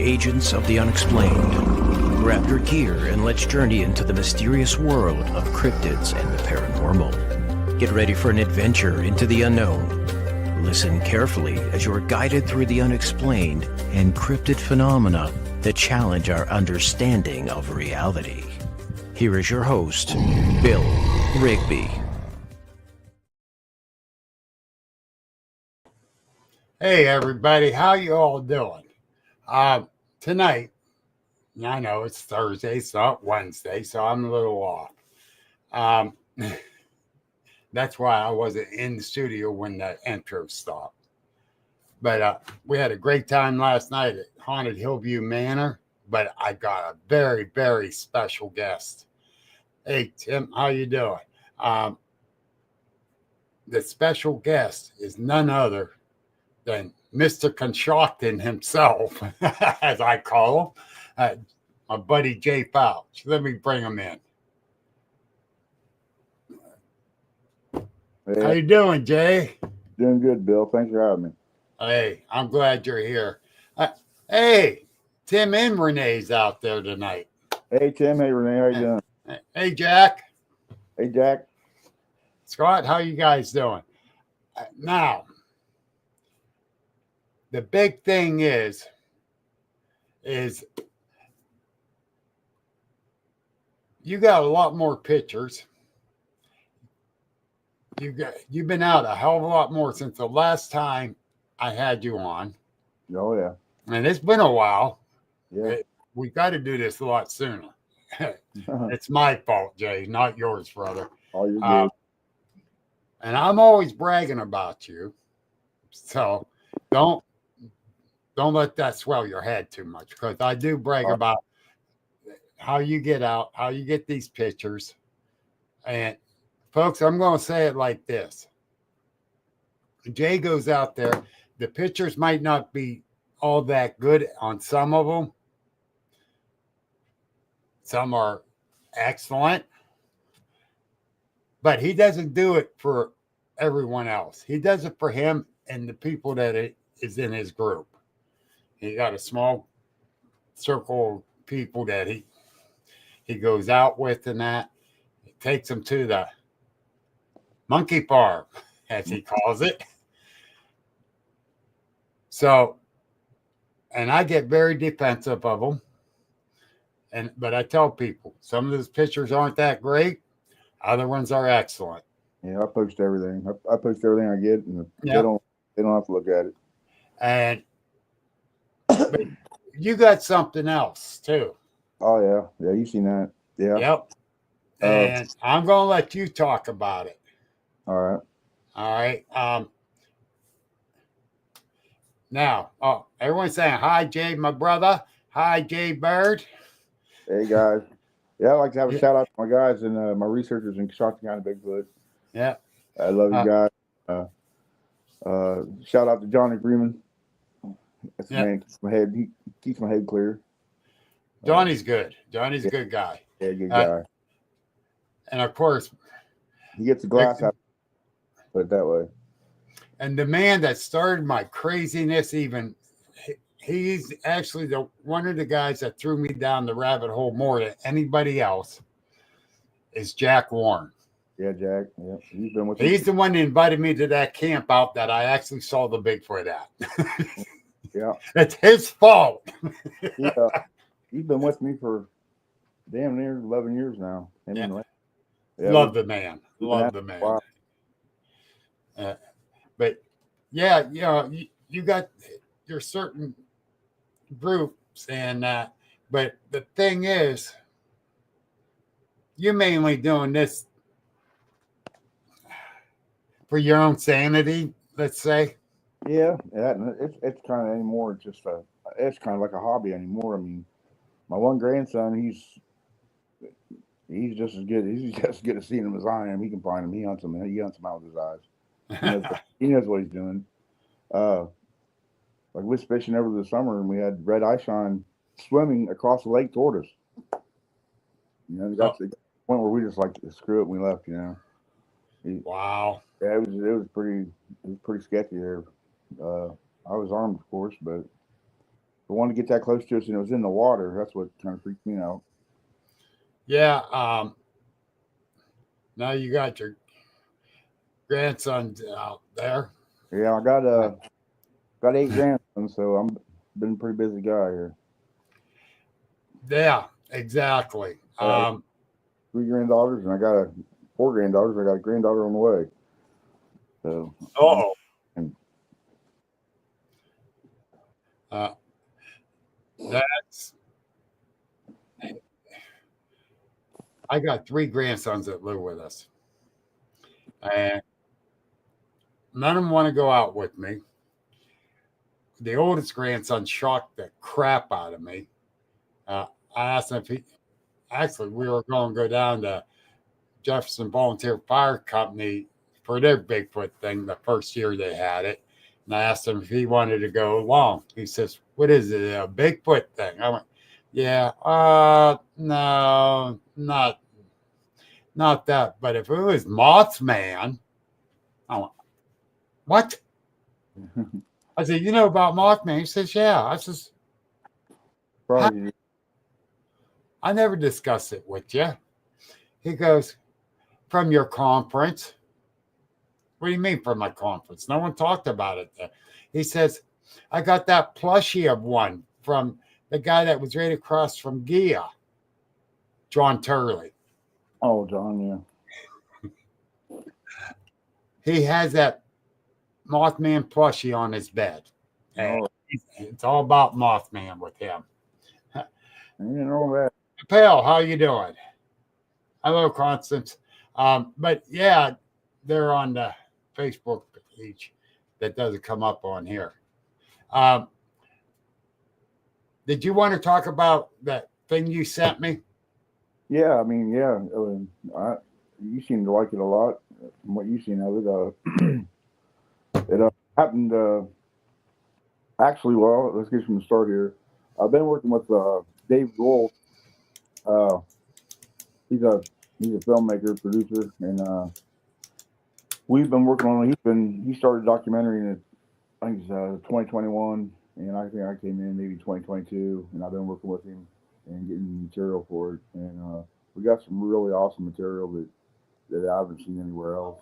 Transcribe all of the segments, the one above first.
agents of the unexplained. Grab your gear and let's journey into the mysterious world of cryptids and the paranormal. Get ready for an adventure into the unknown. Listen carefully as you're guided through the unexplained and cryptid phenomena that challenge our understanding of reality. Here is your host, Bill Rigby. Hey everybody, how you all doing? Tonight, I know it's Thursday, it's not Wednesday, so I'm a little off. That's why I wasn't in the studio when the intro stopped. But we had a great time last night at Haunted Hillview Manor, but I got a very, very special guest. Hey Tim, how you doing? The special guest is none other than Mr. Coshocton himself, as I call him, my buddy Jay Fouch. Let me bring him in. Hey, How you doing, Jay? doing good, Bill. Thanks for having me. Hey, I'm glad you're here. Hey, Tim and Renee's out there tonight. Hey, Tim. Hey, Renee. How you doing? Hey, Jack. Hey, Jack. Scott, how you guys doing? Now, the big thing is you got a lot more pictures. You've been out a hell of a lot more since the last time I had you on. Oh, yeah. And it's been a while. Yeah. We got to do this a lot sooner. It's my fault, Jay, not yours, brother. Oh, you're good. And I'm always bragging about you. So don't let that swell your head too much, because I do brag about how you get out, how you get these pictures. And folks, I'm going to say it like this. Jay goes out there. The pictures might not be all that good on some of them. Some are excellent. But he doesn't do it for everyone else. He does it for him and the people that is in his group. He got a small circle of people that he goes out with, and that he takes them to the monkey farm, as he calls it. So, and I get very defensive of them. But I tell people, some of those pictures aren't that great. Other ones are excellent. Yeah, I post everything. I post everything I get, and they don't have to look at it. And but you got something else too. Oh, yeah. Yeah, you seen that. Yeah. Yep. And I'm going to let you talk about it. All right. All right. Now, everyone's saying, hi, Jay, my brother. Hi, Jay Bird. Hey, guys. Yeah, I'd like to have a shout out to my guys and my researchers in Coshocton County Bigfoot. Yeah. I love you guys. Shout out to Johnny Freeman. That's the man. He keeps my head clear. Johnny's good. Johnny's a good guy. Yeah, good guy. And of course, he gets the glass out. Put it that way. And the man that started my craziness, even he's actually one of the guys that threw me down the rabbit hole more than anybody else, is Jack Warren. Yeah, Jack. Yeah, he's the one that invited me to that camp out that I actually saw the Bigfoot at. Yeah, it's his fault. Yeah, he's been with me for damn near 11 years now. Love the man. Love the man. Wow. But yeah, you know, you got your certain groups and that. But the thing is, you're mainly doing this for your own sanity, let's say. Yeah, it's kind of anymore. It's kind of like a hobby anymore. I mean, my one grandson, he's just as good. He's just as good at seeing them as I am. He can find them. He hunts them. He hunts them out with his eyes. He knows what he's doing. Like we was fishing over the summer, and we had red eye shine swimming across the lake toward us. You know, got to the point where we just like screw it and we left. You know. Wow. Yeah, it was pretty sketchy there. I was armed, of course, but I wanted to get that close to us, and it was in the water. That's what kind of freaked me out. Yeah. Now you got your grandsons out there. Yeah, I got 8 grandsons, so I'm been a pretty busy guy here. Yeah, exactly. 3 granddaughters, and I got 4 granddaughters. I got a granddaughter on the way. So. Oh. That's. I got 3 grandsons that live with us, and none of them want to go out with me. The oldest grandson shocked the crap out of me. I asked him if he. Actually, we were going to go down to Jefferson Volunteer Fire Company for their Bigfoot thing the first year they had it. And I asked him if he wanted to go along. He says, "What is it, a Bigfoot thing?" I went, "Yeah, no, not that. But if it was Mothman," I went, "What?" I said, "You know about Mothman?" He says, "Yeah." I says, Probably. "I never discussed it with you." He goes, "From your conference." "What do you mean from my conference? No one talked about it there." He says, "I got that plushie of one from the guy that was right across from Gia, John Turley. Oh, John, yeah. He has that Mothman plushie on his bed. And it's all about Mothman with him." I didn't know that. Pal, how you doing? Hello, Constance. But yeah, they're on the Facebook page that doesn't come up on here. Did you want to talk about that thing you sent me? Yeah, I mean, yeah. You seem to like it a lot from what you've seen of it. It happened. Actually, well, let's get from the start here. I've been working with Dave Grohl. He's a filmmaker, producer, and we've been working on. He started a documentary in I think it's 2021, and I think I came in maybe 2022, and I've been working with him and getting material for it, and we got some really awesome material that I haven't seen anywhere else.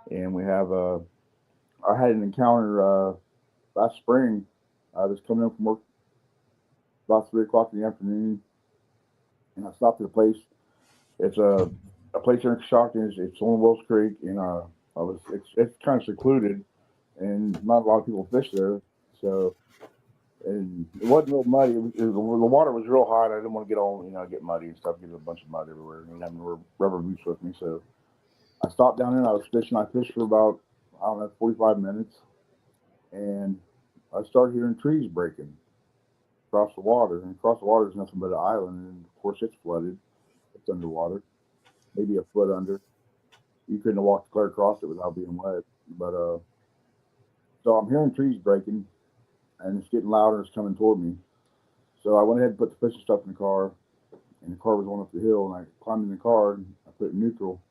And we have I had an encounter last spring. I was coming home from work about 3 o'clock in the afternoon, and I stopped at a place. It's a place here in Coshocton. It's on Wells Creek, and it's kind of secluded, and not a lot of people fish there. So, and it wasn't real muddy. The water was real hot. I didn't want to get muddy and stuff, get a bunch of mud everywhere, and having rubber boots with me. So I stopped down there and I was fishing. I fished for about, I don't know, 45 minutes, and I started hearing trees breaking across the water. And across the water is nothing but an island, and of course it's flooded. It's underwater, maybe a foot under. You couldn't have walked clear across it without being wet. But so I'm hearing trees breaking, and it's getting louder. It's coming toward me. So I went ahead and put the fishing stuff in the car, and the car was going up the hill. And I climbed in the car, and I put it in neutral,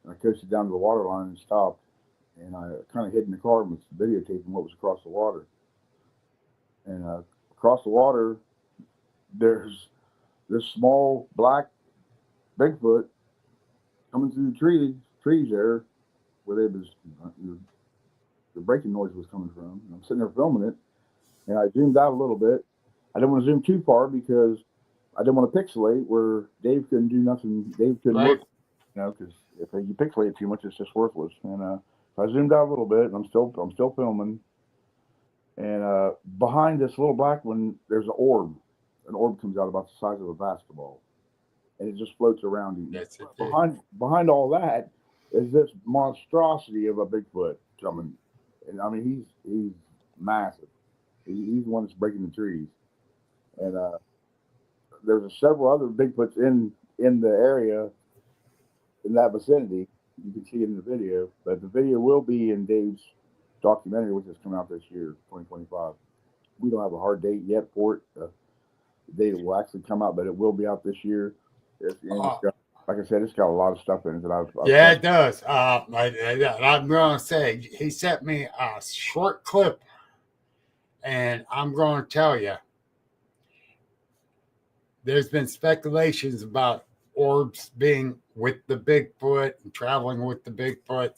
and I coasted down to the water line and stopped. And I kind of hid in the car and was videotaping what was across the water. And across the water, there's this small black Bigfoot coming through the trees there, where the breaking noise was coming from. And I'm sitting there filming it, and I zoomed out a little bit. I didn't want to zoom too far because I didn't want to pixelate where Dave couldn't do nothing. Dave couldn't work, because if you pixelate it too much, it's just worthless. And so I zoomed out a little bit, and I'm still filming. And behind this little black one, there's an orb. An orb comes out about the size of a basketball, and it just floats around you. That's it. Behind all that is this monstrosity of a Bigfoot coming. And I mean, he's massive. He's the one that's breaking the trees. And there's several other Bigfoots in the area, in that vicinity. You can see it in the video, but the video will be in Dave's documentary, which is coming out this year, 2025. We don't have a hard date yet for it. The date will actually come out, but it will be out this year. Like I said, it's got a lot of stuff in it that I've yeah, it does. I'm going to say, he sent me a short clip, And I'm going to tell you, there's been speculations about orbs being with the Bigfoot and traveling with the Bigfoot.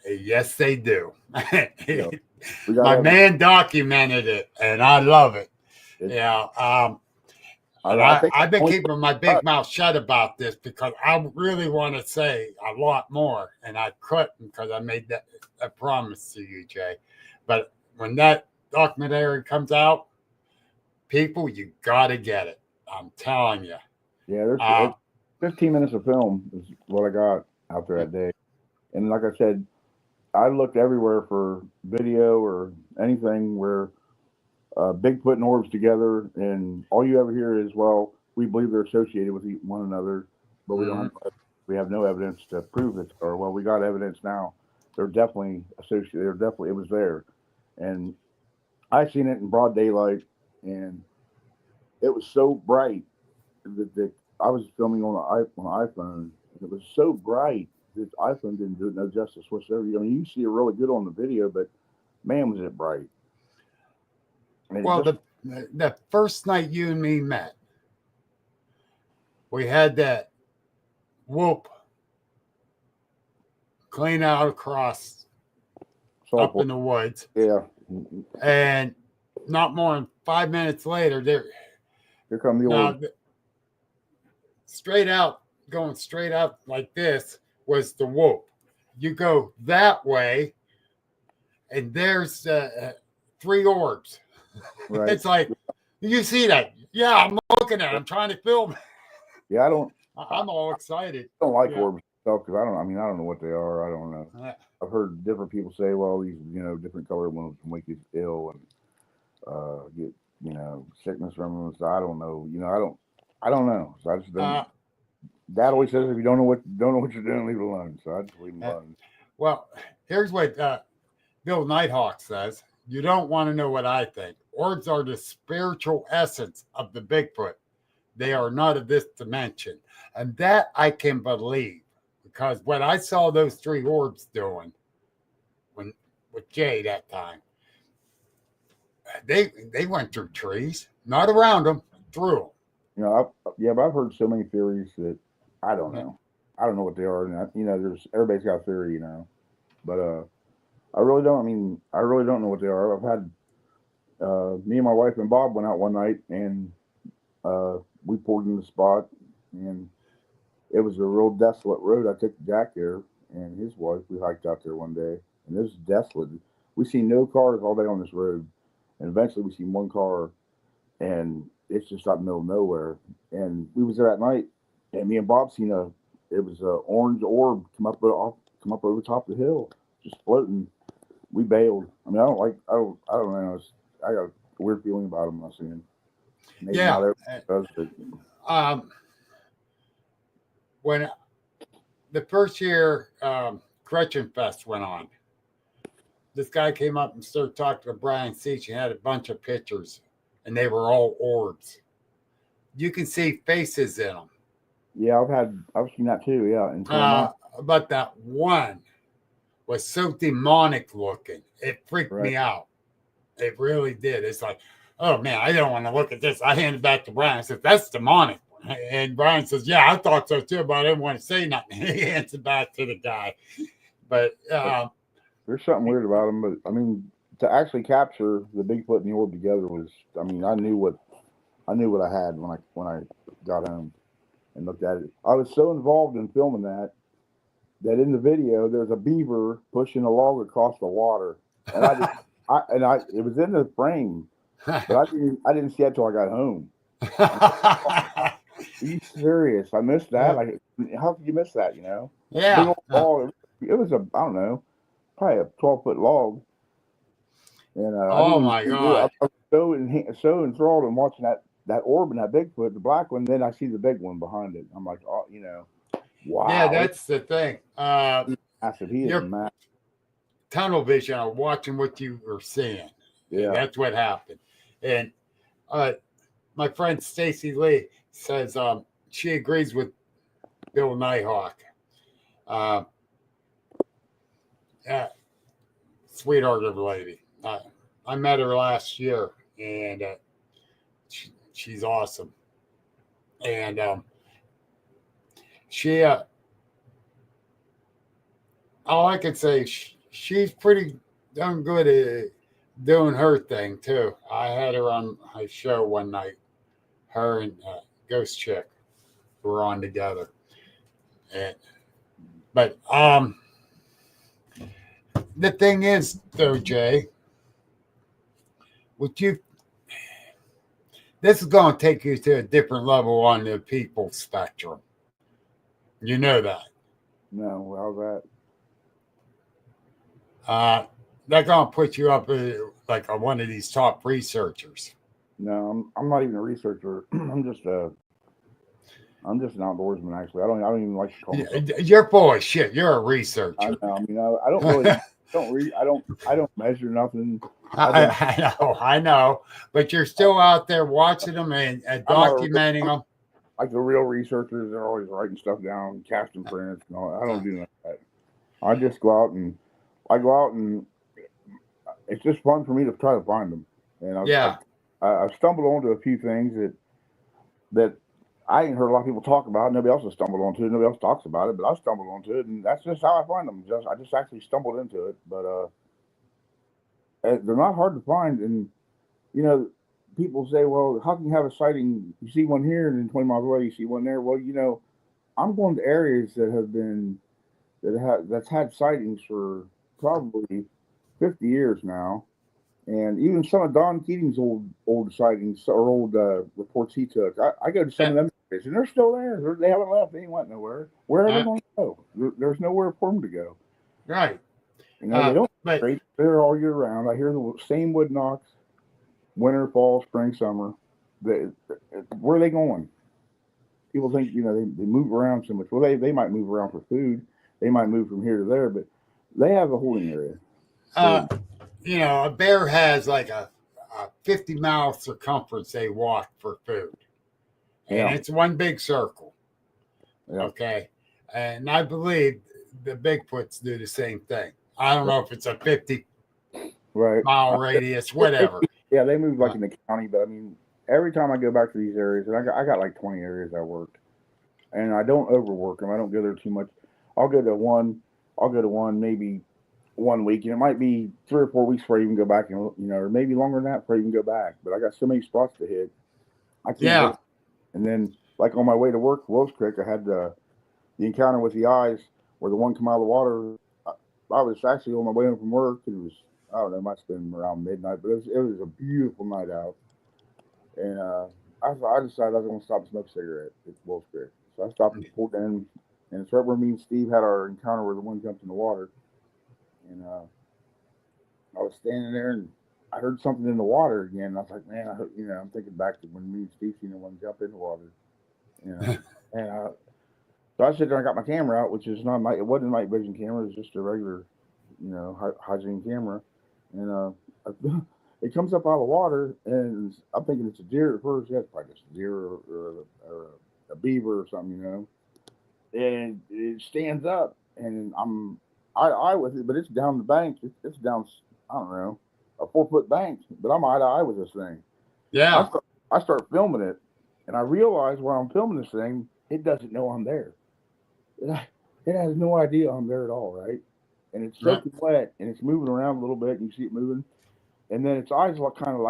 Yes, they do. You know, My man documented it, and I love it. Yeah. I think I've been keeping my big mouth shut about this because I really want to say a lot more, and I couldn't because I made that a promise to you, Jay. But when that documentary comes out, people, you got to get it. I'm telling you. Yeah, there's 15 minutes of film is what I got out there that day. And like I said, I looked everywhere for video or anything where Bigfoot and orbs together, and all you ever hear is, well, we believe they're associated with one another, but we have no evidence to prove it. Or, well, we got evidence now. They're definitely associated. It was there. And I seen it in broad daylight, and it was so bright that I was filming on an iPhone. It was so bright that iPhone didn't do it no justice whatsoever. I mean, you see it really good on the video, but man, was it bright. And well, the first night you and me met, we had that whoop clean out across up in the woods. Yeah. And not more than 5 minutes later, here come the old going straight out like this was the whoop. You go that way, and there's 3 orbs. Right. It's like, you see that? Yeah, I'm looking at it. I'm trying to film. Yeah, I'm all excited. I don't like orbs myself because I don't know what they are. I don't know. I've heard different people say, well, these different colored ones can make you ill and get sickness from them. So I don't know. I don't know. So I just don't. Dad always says if you don't know what you're doing, leave it alone. So I just leave it alone. Well, here's what Bill Nighthawk says. You don't want to know what I think. Orbs are the spiritual essence of the Bigfoot. They are not of this dimension. And that I can believe because what I saw those 3 orbs doing with Jay that time, they went through trees, not around them, through them. But I've heard so many theories that I don't know. I don't know what they are. And everybody's got a theory, but I really don't. I really don't know what they are. I've had me and my wife and Bob went out one night and we pulled in the spot, and it was a real desolate road. I took Jack there and his wife. We hiked out there one day, and it was desolate. We see no cars all day on this road, and eventually we see one car, and it's just out in the middle of nowhere. And we was there at night, and me and Bob seen it was an orange orb come up over the top of the hill, just floating. We bailed. I don't know. I got a weird feeling about them when I see them. Maybe not does, but when the first year Gretchen Fest went on, this guy came up and started talking to Brian Seach and had a bunch of pictures, and they were all orbs. You can see faces in them. Yeah, I've seen that too. Yeah, but that one was so demonic looking. It freaked me out. It really did. It's like, oh man, I don't want to look at this. I handed it back to Brian. I said, that's demonic. And Brian says, yeah, I thought so too, but I didn't want to say nothing. He hands it back to the guy. But there's something weird about them. But to actually capture the Bigfoot and the orb together was, I knew what I had when I got home and looked at it. I was so involved in filming that in the video there's a beaver pushing a log across the water, and it was in the frame, but I didn't see it till I got home. Are you serious? I missed that. How could you miss that? Yeah. Big old log. It was I don't know, probably a 12-foot log. And oh my God! I was so enthralled in watching that orb and that Bigfoot, the black one. Then I see the big one behind it. I'm like, oh, wow. Yeah, that's the thing. I said, he is mad. Tunnel vision of watching what you were seeing. Yeah, and that's what happened. And my friend Stacy Lee says she agrees with Bill Nighthawk. Sweetheart of a lady. I met her last year, and she's awesome. And she, all I could say, she's pretty darn good at doing her thing too. I had her on my show one night. Her and Ghost Chick were on together. And, but the thing is, though, Jay, with you, this is going to take you to a different level on the people spectrum. You know that. No, how's that? They're going to put you up like one of these top researchers. No, I'm not even a researcher. I'm just an outdoorsman. Actually, I don't even like to call myself. You're full of shit. You're a researcher. I know. I mean, I don't really don't read. I don't measure nothing. I know, but you're still out there watching them and documenting them. Like the real researchers, they're always writing stuff down, casting prints. No, I don't do none of that. I just go out and it's just fun for me to try to find them. And I've stumbled onto a few things that I ain't heard a lot of people talk about. Nobody else has stumbled onto it. Nobody else talks about it, but I stumbled onto it, and that's just how I find them. I just actually stumbled into it, but they're not hard to find. And you know, people say, "Well, how can you have a sighting? You see one here, and then 20 miles away, you see one there." Well, you know, I'm going to areas that's had sightings for probably 50 years now. And even some of Don Keating's old sightings or old reports he took, I go to some of them areas, and they're still there. They haven't left. They ain't went nowhere. Where are they going to go? There's nowhere for them to go. Right. You know, they don't migrate. They're all year round. I hear the same wood knocks, winter, fall, spring, summer. Where are they going? People think, you know, they move around so much. Well, they might move around for food. They might move from here to there, but they have a holding area. You know, a bear has like a 50-mile circumference they walk for food. And it's one big circle. Yeah. Okay. And I believe the Bigfoots do the same thing. I don't know if it's a 50-mile radius, whatever. Yeah, they move like in the county, but I mean, every time I go back to these areas, and I got like 20 areas I worked, and I don't overwork them. I don't go there too much. I'll go to one maybe 1 week, and it might be 3 or 4 weeks before I even go back, and you know, or maybe longer than that before I even go back. But I got so many spots to hit. I can't. And then, like on my way to work, Wolves Creek, I had the encounter with the eyes, where the one come out of the water. I was actually on my way home from work. It was, I don't know, it must have been around midnight, but it was a beautiful night out. And I decided I was going to stop and smoke a cigarette at Wolves Creek. So I stopped and pulled in, and it's right where me and Steve had our encounter where the one jumped in the water. And I was standing there, and I heard something in the water again. And I was like, man, I'm thinking back to when me and Steve seen the one jump in the water. You know, and so I sit there and got my camera out, which is it wasn't a night vision camera. It was just a regular, you know, high-zoom camera. And it comes up out of the water, and I'm thinking it's a deer at first. Yeah, it's probably just a deer or a beaver or something, you know. And it stands up, and I'm eye with it, but it's down the bank. It's down, I don't know, a 4-foot bank, but I'm eye to eye with this thing. Yeah. I start filming it, and I realize while I'm filming this thing, it doesn't know I'm there. It has no idea I'm there at all, right? And it's soaking wet, and it's moving around a little bit, and you see it moving. And then its eyes kind of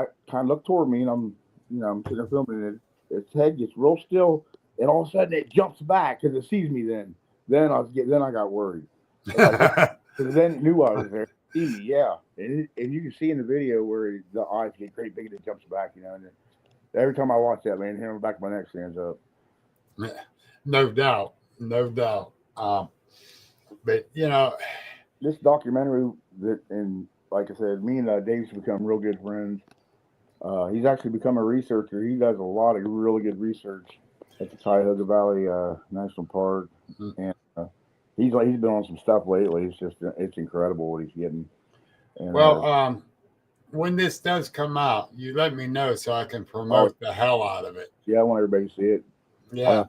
look toward me, and I'm sitting there filming it. Its head gets real still, and all of a sudden it jumps back because it sees me. Then I got worried. Because then it knew I was there. See me, yeah. And you can see in the video where the eyes get great big and it jumps back, you know. And every time I watch that, man, the hair on the back of my neck stands up. No doubt. But you know, this documentary and like I said, me and Dave's become real good friends. He's actually become a researcher. He does a lot of really good research at the Cuyahoga Valley National Park, and he's been on some stuff lately. It's incredible what he's getting. And, when this does come out, you let me know so I can promote the hell out of it. Yeah, I want everybody to see it. Yeah,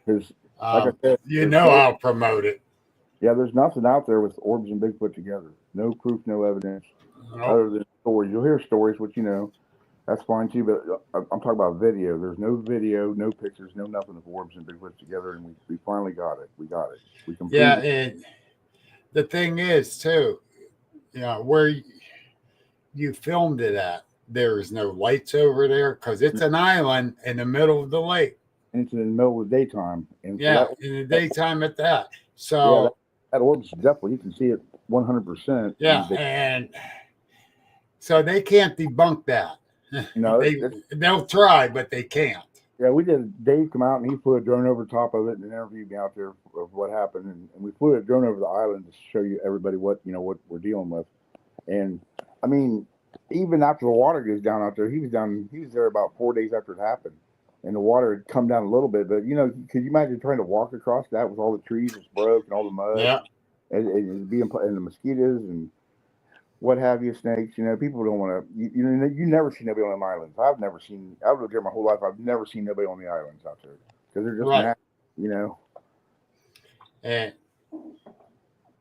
because like I said, I'll promote it. Yeah, there's nothing out there with orbs and Bigfoot together. No proof, no evidence, other than stories. You'll hear stories, which that's fine too. But I'm talking about video. There's no video, no pictures, no nothing of orbs and Bigfoot together, and we finally got it. We got it. We completed. Yeah, and the thing is too, where you filmed it at, there's no lights over there because it's an island in the middle of the lake. And it's in the middle of the daytime. And Yeah, in the daytime at that. yeah, So that orb's definitely, you can see it 100%. yeah, and so they can't debunk that. They'll try, but they can't. Yeah, we did. Dave come out and he flew a drone over top of it and interviewed me out there of what happened, and we flew a drone over the island to show you everybody what we're dealing with. And I mean, even after the water goes down out there, he was there about 4 days after it happened, and the water had come down a little bit. But could you imagine trying to walk across that with all the trees that's broke and all the mud, Yeah, and being and the mosquitoes and what have you, snakes. People don't want to. You never see nobody on the islands. I've lived here my whole life. I've never seen nobody on the islands out there because they're just right.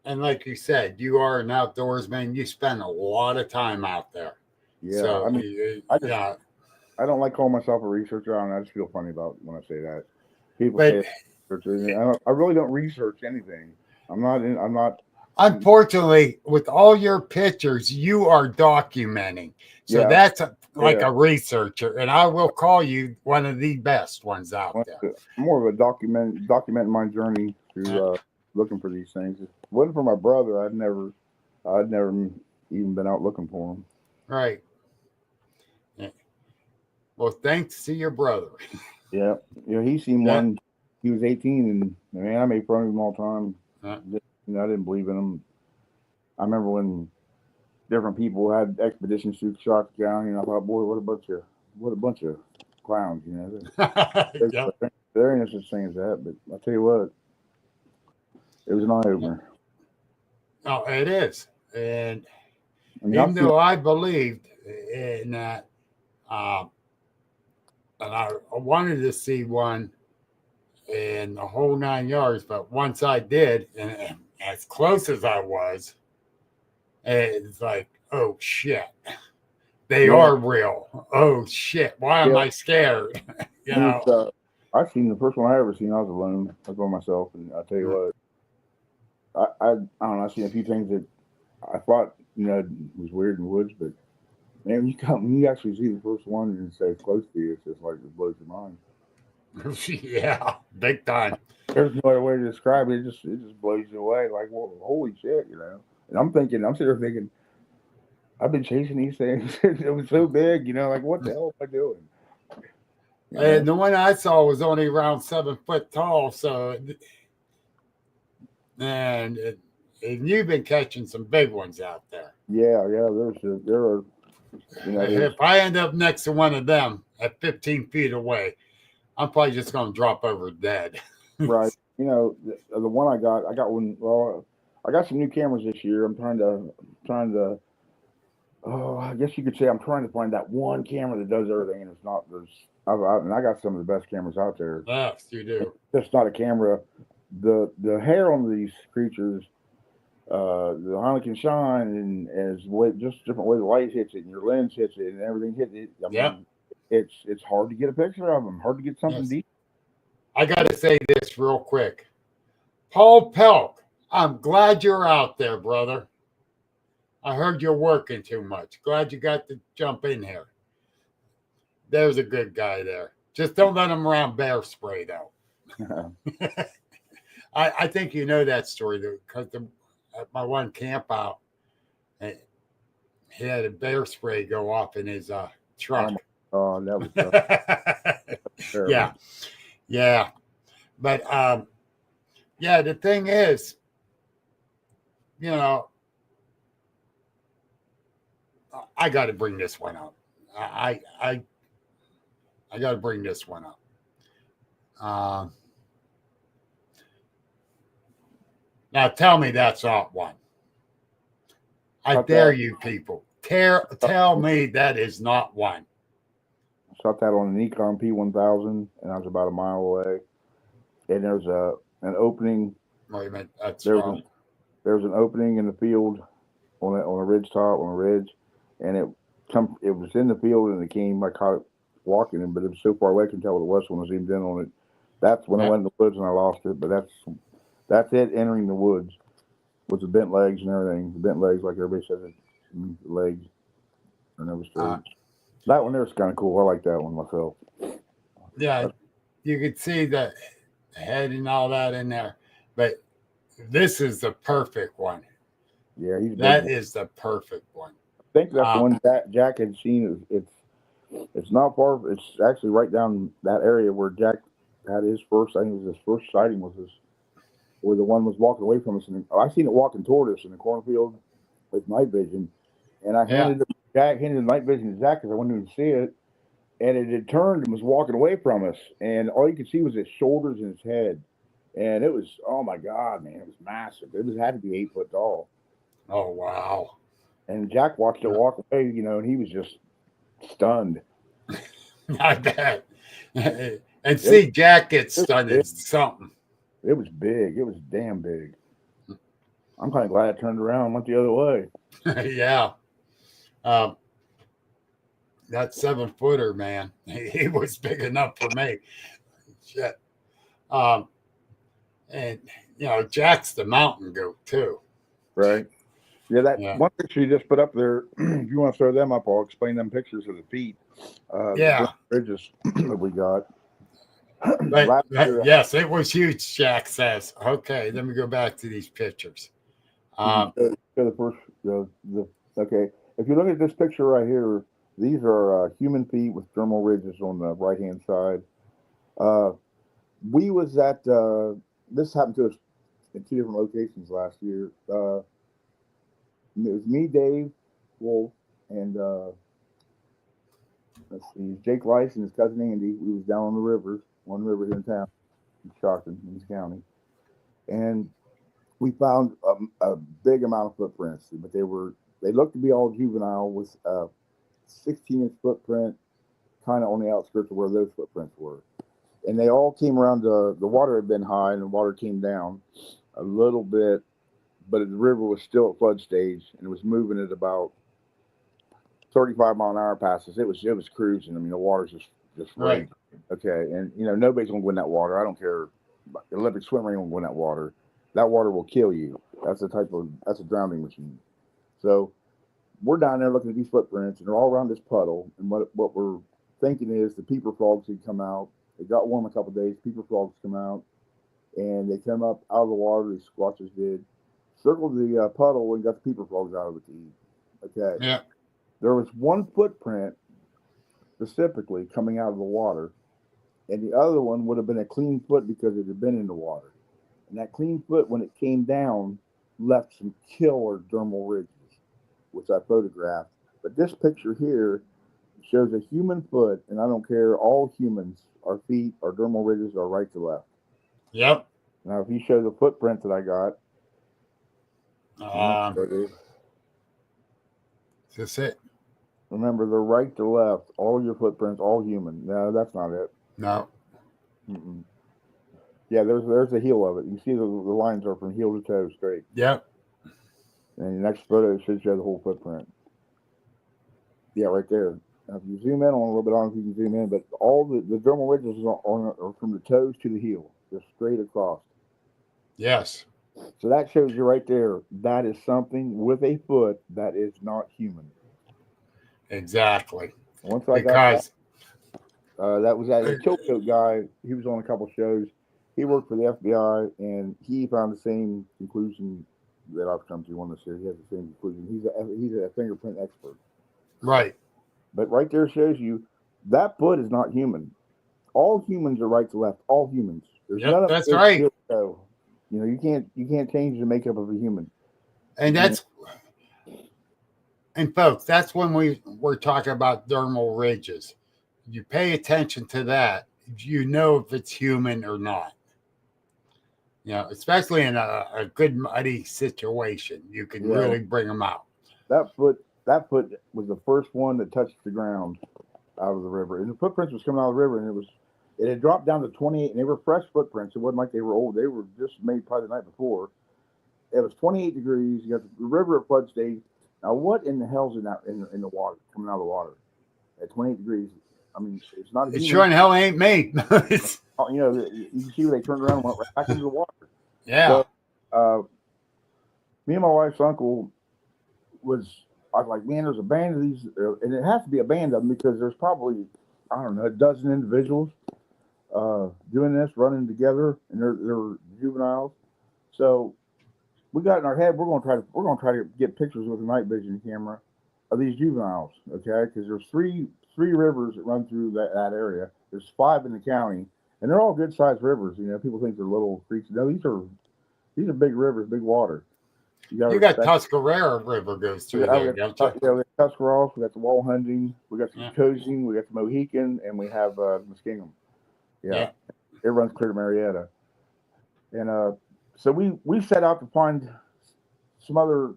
And like you said, you are an outdoorsman. You spend a lot of time out there. Yeah, so, I mean, I don't like calling myself a researcher. I just feel funny about when I say that. People say I really don't research anything. I'm not. Unfortunately, with all your pictures, you are documenting. So that's like a researcher, and I will call you one of the best ones out there. More of a documenting my journey through looking for these things. If it wasn't for my brother, I'd never even been out looking for him. Right. Yeah. Well, thanks to your brother. Yeah, he seen one. He was 18, and man, I made fun of him all the time. I didn't believe in him. I remember when different people had expeditions through Coshocton County, and I thought, boy, what a bunch of clowns, There ain't no such thing as that. But I'll tell you what, it was an eye opener. Oh, it is, and even though I believed in that, and I wanted to see one in the whole 9 yards, but once I did, and as close as I was, it's like, oh shit, they are real. Oh shit, why am I scared? I've seen the first one I ever seen. I was alone. I was by myself, and I tell you what, I don't know. I've seen a few things that I thought was weird in the woods, but man, when you actually see the first one and say it's close to you, it's just like it blows your mind. Yeah, big time. There's no other way to describe it. It just blows you away. Like, well, holy shit, And I'm sitting there thinking, I've been chasing these things. It was so big, like, what the hell am I doing? And the one I saw was only around 7 foot tall. So, and you've been catching some big ones out there. Yeah. There are. If I end up next to one of them at 15 feet away, I'm probably just going to drop over dead. Right. The one I got one. Well, I got some new cameras this year. I'm trying to. Oh, I guess you could say I'm trying to find that one camera that does everything, and it's not. And I got some of the best cameras out there. Yes, you do. It's not a camera. The hair on these creatures, the Hana can shine, and as just different way the light hits it, and your lens hits it, and everything hits it. I mean, it's hard to get a picture of them. Hard to get something deep. I got to say this real quick. Paul Pelk, I'm glad you're out there, brother. I heard you're working too much. Glad you got to jump in here. There's a good guy there. Just don't let him around bear spray, though. I think you know that story, though, because at my one camp out, he had a bear spray go off in his truck. Oh, that was tough. Yeah. But, the thing is, I got to bring this one up. I got to bring this one up. Now tell me that's not one. I dare you people. Tell me that is not one. I shot that on an Nikon P1000, and I was about a mile away. And there's an opening. Wait a minute, there's an opening in the field on a ridge top, on a ridge, and it was in the field, and it came. I caught it walking in, but it was so far away I couldn't tell what it was when I zoomed in on it. That's when I went in the woods and I lost it. But that's it entering the woods with the bent legs and everything. The bent legs, like everybody says, the legs are never straight. That one there's kind of cool. I like that one myself. Yeah, you could see the head and all that in there, but this is the perfect one. Yeah, he's that is the perfect one. I think that's the one that Jack had seen. It's not far. It's actually right down that area where Jack had his first. I think it was his first sighting was this, where the one was walking away from us, and I seen it walking toward us in the cornfield with night vision, and I handed the night vision to Jack because I wanted him to see it, and it had turned and was walking away from us, and all you could see was his shoulders and his head, and it was, oh my God, man, it was massive. Had to be 8 foot tall. Oh wow! And Jack watched it walk away, and he was just stunned. I bet. And see, Jack gets stunned at something. It was big. It was damn big. I'm kind of glad I turned around and went the other way. Yeah. That 7-footer, man, he was big enough for me. Shit. And, Jack's the mountain goat, too. Right. Yeah, one picture you just put up there, if you want to throw them up, I'll explain them pictures of the feet. The bridges that we got. But, yes, it was huge, Jack says. Okay, let me go back to these pictures. The first, okay. If you look at this picture right here, these are human feet with dermal ridges on the right-hand side. We was at, this happened to us in 2 different locations last year. It was me, Dave, Wolf, and let's see, Jake Lice and his cousin Andy. We was down on the river, one river here in town, in Coshocton, in this county, and we found a big amount of footprints, but they looked to be all juvenile with a 16-inch footprint, kind of on the outskirts of where those footprints were, and they all came around. The water had been high, and the water came down a little bit. But the river was still at flood stage, and it was moving at about 35-mile-an-hour passes. It was cruising. I mean, the water's just right. Okay, and nobody's gonna go in that water. I don't care. The Olympic swimmer ain't gonna go in that water. That water will kill you. That's a drowning machine. So we're down there looking at these footprints, and they're all around this puddle. And what we're thinking is the peeper frogs had come out. It got warm a couple of days. Peeper frogs come out, and they come up out of the water. These squatches did. Circled the puddle and got the peeper frogs out of it to eat. Okay. Yeah. There was one footprint specifically coming out of the water, and the other one would have been a clean foot because it had been in the water. And that clean foot, when it came down, left some killer dermal ridges, which I photographed. But this picture here shows a human foot, and I don't care, all humans, our feet, our dermal ridges are right to left. Yep. Now, if you show the footprint that I got, that's it. Remember, they're right to left. All your footprints, all human. No, that's not it. No. Mm-mm. Yeah, there's the heel of it. You see the lines are from heel to toe straight. Yep. And the next photo should show the whole footprint. Yeah, right there. Now, if you zoom in on a little bit, I don't know if you can zoom in, but all the dermal ridges are from the toes to the heel, just straight across. Yes. So that shows you right there. That is something with a foot that is not human. Exactly. Once I got that was that Chilcote guy. He was on a couple shows. He worked for the FBI, and he found the same conclusion that I've come to on this here. He has the same conclusion. He's a fingerprint expert. Right. But right there shows you that foot is not human. All humans are right to left. All humans. There's none of that's right. You can't change the makeup of a human. And and folks, that's when we're talking about dermal ridges. You pay attention to that, you know if it's human or not. Especially in a good muddy situation, you can really bring them out. That foot was the first one that touched the ground out of the river. And the footprints was coming out of the river, and it had dropped down to 28, and they were fresh footprints. It wasn't like they were old. They were just made probably the night before. It was 28 degrees. You got the river at flood stage. Now, what in the hell's in that in the water coming out of the water at 28 degrees? I mean, it's not a It human. sure in hell ain't me. You know, you can see where they turned around and went right back into the water. Yeah. So, me and my wife's uncle I was like, man, there's a band of these, and it has to be a band of them because there's probably, I don't know, a dozen individuals doing this, running together, and they're juveniles. So we got in our head, we're gonna try to get pictures with a night vision camera of these juveniles, okay? Because there's three rivers that run through that area. There's 5 in the county, and they're all good sized rivers. You know, people think they're little creeks. No, these are big rivers, big water. You got Tuscarora River goes through there, don't you? Yeah, we got Tuscarora, we got the wall hunting, we got the coasting, we got the Mohican, and we have Muskingum. Yeah. It runs clear to Marietta. And so we set out to find some other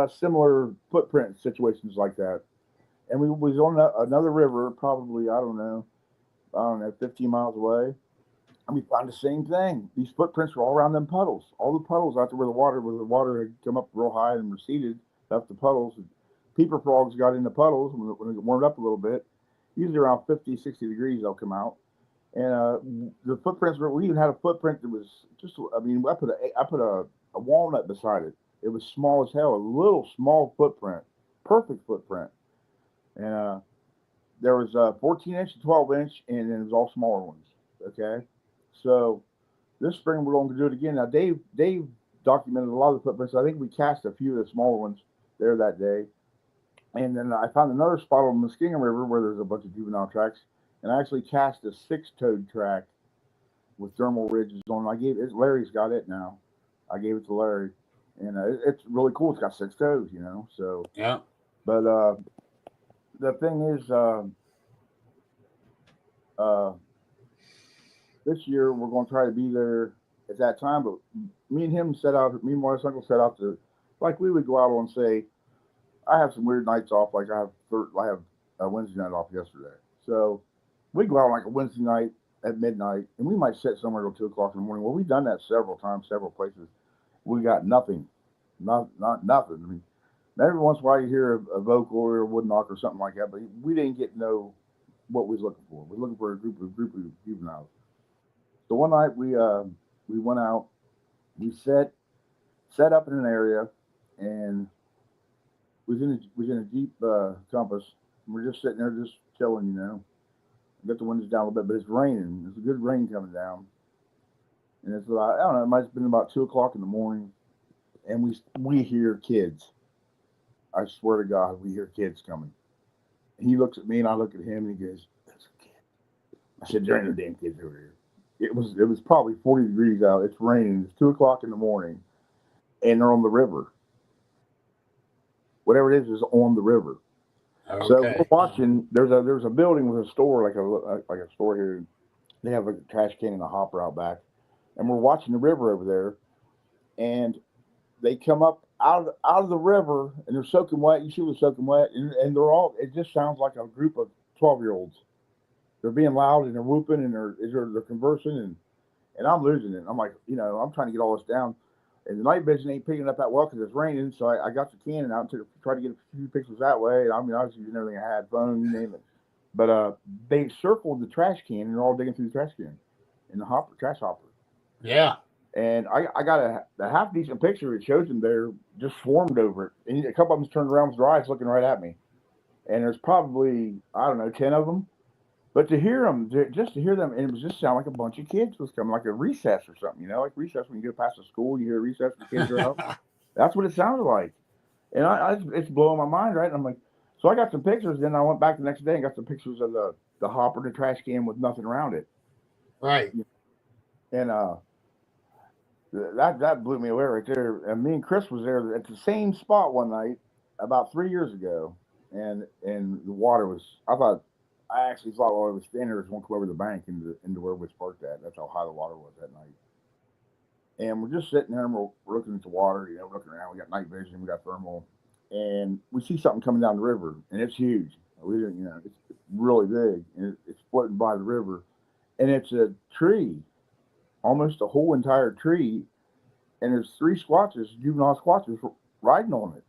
similar footprint situations like that. And we was on another river, probably, I don't know, 15 miles away. And we found the same thing. These footprints were all around them puddles. All the puddles out there where the water had come up real high and receded, left the puddles. Peeper frogs got in the puddles when it warmed up a little bit. Usually around 50, 60 degrees, they'll come out. And the footprints we even had a footprint that was just, I mean, I put a walnut beside it. It was small as hell, a little small footprint, perfect footprint. And there was 14-inch and 12-inch, and then it was all smaller ones. Okay. So this spring we're going to do it again. Now Dave documented a lot of the footprints. I think we cast a few of the smaller ones there that day. And then I found another spot on the Muskingum River where there's a bunch of juvenile tracks. And I actually cast a 6-toed track with dermal ridges on. Larry's got it now. I gave it to Larry. And it's really cool. It's got 6 toes, you know. So yeah. But the thing is, this year we're going to try to be there at that time. But me and my wife's uncle set out to, like, we would go out on, say, I have some weird nights off. Like I have a Wednesday night off yesterday. So we go out like a Wednesday night at midnight, and we might sit somewhere till 2 o'clock in the morning. Well, we've done that several times, several places. We got nothing, not nothing. I mean, every once in a while you hear a vocal or a wood knock or something like that, but we didn't get to know what we was looking for. We're looking for a group of juveniles. So one night we went out, we set up in an area, and was in a Jeep Compass. And we're just sitting there, just chilling, you know. Got the windows down a little bit, but it's raining. There's a good rain coming down, and it's about, I don't know, it might have been about 2 o'clock in the morning, and we hear kids. I swear to God, we hear kids coming. And he looks at me, and I look at him, and he goes, "That's a kid." I said, "There ain't no damn kids over here." It was probably 40 degrees out. It's raining. It's 2 o'clock in the morning, and they're on the river. Whatever it is on the river. Okay. So we're watching. There's a building with a store, like a store here. They have a trash can and a hopper out back, and we're watching the river over there. And they come up out of the river, and they're soaking wet. You see them soaking wet, and they're all. It just sounds like a group of 12-year-olds. They're being loud and they're whooping and they're conversing, and I'm losing it. I'm like, you know, I'm trying to get all this down. And the night vision ain't picking up that well because it's raining. So I got the Canon out and tried to get a few pictures that way. And I mean, I was using everything I had, phone, you name it. But they circled the trash can and they're all digging through the trash can in the trash hopper. Yeah. And I got a half decent picture. It shows them they're just swarmed over it. And a couple of them turned around with their eyes looking right at me. And there's probably, I don't know, 10 of them. But to hear them, just to hear them, and it was just sound like a bunch of kids was coming, like a recess or something, you know, like recess when you go past the school, you hear a recess, the kids are out. That's what it sounded like. And it's blowing my mind, right? And I'm like, so I got some pictures. Then I went back the next day and got some pictures of the hopper and the trash can with nothing around it. Right. And that blew me away right there. And me and Chris was there at the same spot one night about 3 years ago, and the water was, I actually thought while I was standing there, it was going to go over the bank into where we parked at. That's how high the water was that night. And we're just sitting there and we're looking at the water, you know, looking around. We got night vision, we got thermal, and we see something coming down the river, and it's huge. We didn't, you know, it's really big, and it's floating by the river, and it's a tree, almost a whole entire tree, and there's 3 juvenile squatches riding on it.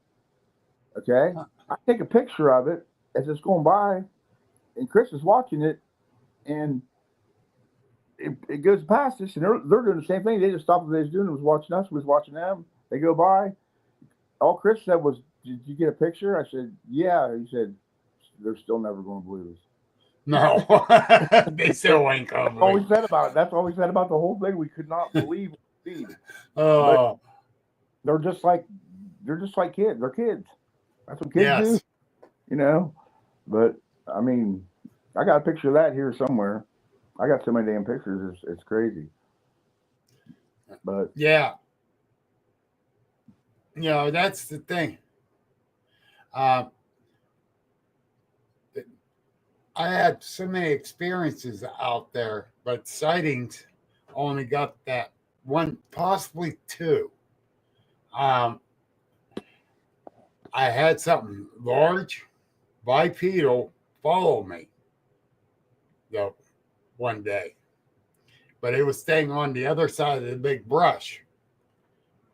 Okay, I take a picture of it as it's going by, and Chris is watching it, and it goes past us, and they're doing the same thing. They just stopped what they was doing. It was watching us. We was watching them. They go by. All Chris said was, "Did you get a picture?" I said, "Yeah." He said, "They're still never going to believe us." No, they still ain't That's coming. all we said about it. That's all we said about the whole thing. We could not believe what we seen. But Oh, they're just like kids. They're kids. That's what kids do, yes. you know. But I mean, I got a picture of that here somewhere. I got so many damn pictures. It's crazy. But Yeah. That's the thing. Uh, I had so many experiences out there, but sightings only got that one, possibly two. Um, I had something large, bipedal, follow me the one day, but it was staying on the other side of the big brush.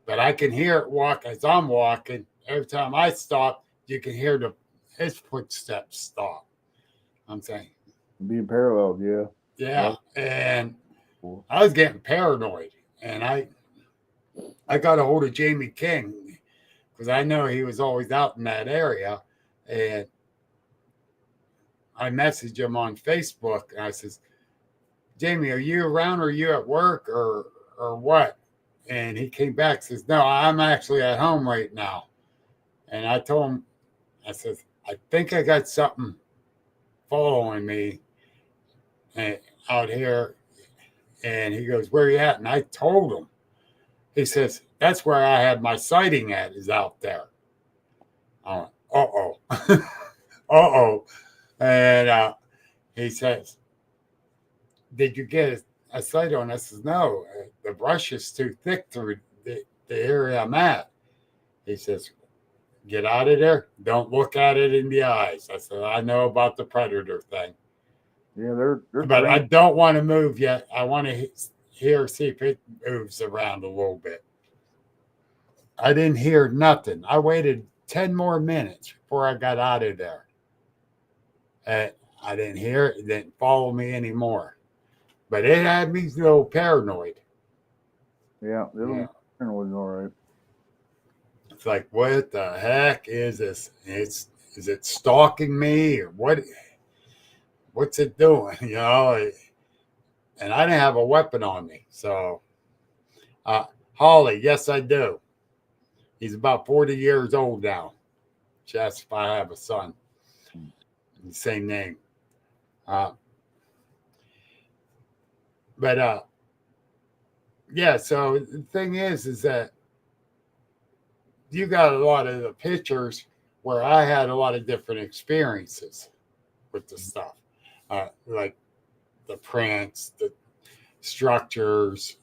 But I can hear it walk as I'm walking. Every time I stop, you can hear his footsteps stop. I'm saying, being paralleled, yeah. yeah, and Cool. I was getting paranoid, and I got a hold of Jamie King because I know he was always out in that area, and I messaged him on Facebook, and I says, "Jamie, are you around? Or are you at work, or what?" And he came back and says, "No, I'm actually at home right now." And I told him, I says, "I think I got something following me and out here." And he goes, "Where you at?" And I told him. He says, "That's where I had my sighting at, is out there." I went, uh-oh. Uh-oh. And he says, "Did you get a sight on?" I says, "No, the brush is too thick through the area I'm at." He says, "Get out of there. Don't look at it in the eyes." I said, "I know about the predator thing. Yeah, they're But I trained. don't want to move yet. I want to see if it moves around a little bit." I didn't hear nothing. I waited 10 more minutes before I got out of there. And I didn't hear it. It didn't follow me anymore. But it had me a little paranoid. Yeah, it'll Yeah. be paranoid, all right. It's like, what the heck is this? Is it stalking me, or what's it doing? And I didn't have a weapon on me. So Holly, yes, I do. He's about 40 years old now. She asked if I have a son. The same name. Uh, but yeah, so the thing is that you got a lot of the pictures where I had a lot of different experiences with the stuff. Like the prints, the structures,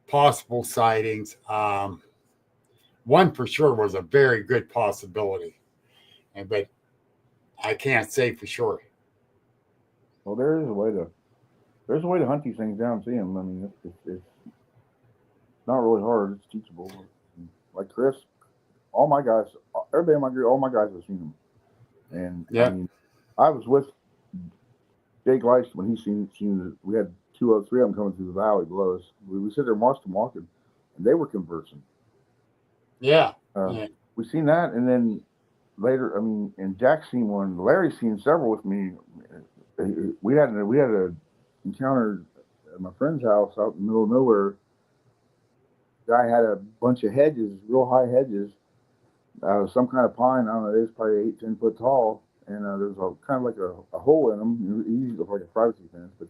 possible sightings. One for sure was a very good possibility, but I can't say for sure. Well, there's a way to hunt these things down and see them. I mean, it's not really hard. It's teachable. Like Chris, all my guys, everybody in my group, all my guys have seen them. And I Yeah, mean, I was with Jake Leish when he seen it. We had two or three of them coming through the valley below us. We sit there and watched them walking, and they were conversing. yeah, Uh, yeah, we seen that, and then later, I mean, and Jack seen one. Larry seen several with me. We had a encounter at my friend's house out in the middle of nowhere. Guy had a bunch of hedges, real high hedges, some kind of pine. I don't know. It was probably 8, 10 foot tall, and there's a kind of like a hole in them. It usually looks like a privacy fence, but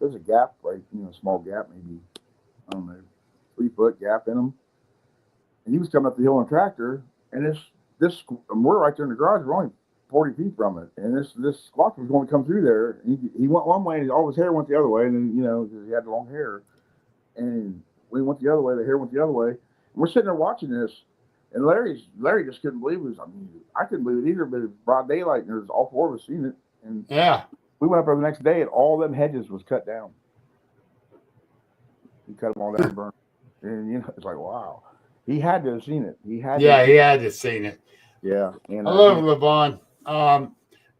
there's a gap, right? Small gap, maybe I don't know, 3 foot gap in them. And he was coming up the hill on a tractor, and and we're right there in the garage. We're only 40 feet from it, and this squawk was going to come through there. And he went one way, and all his hair went the other way, and then because he had long hair, and we went the other way. The hair went the other way. And we're sitting there watching this, and Larry just couldn't believe it. I mean, I couldn't believe it either. But it was broad daylight, and there's all four of us seen it. And yeah. we went up there the next day, and all them hedges was cut down. He cut them all down and burned. And it's like wow. He had to have seen it. He had. Yeah, he had to seen it. Yeah. And Hello, Levon.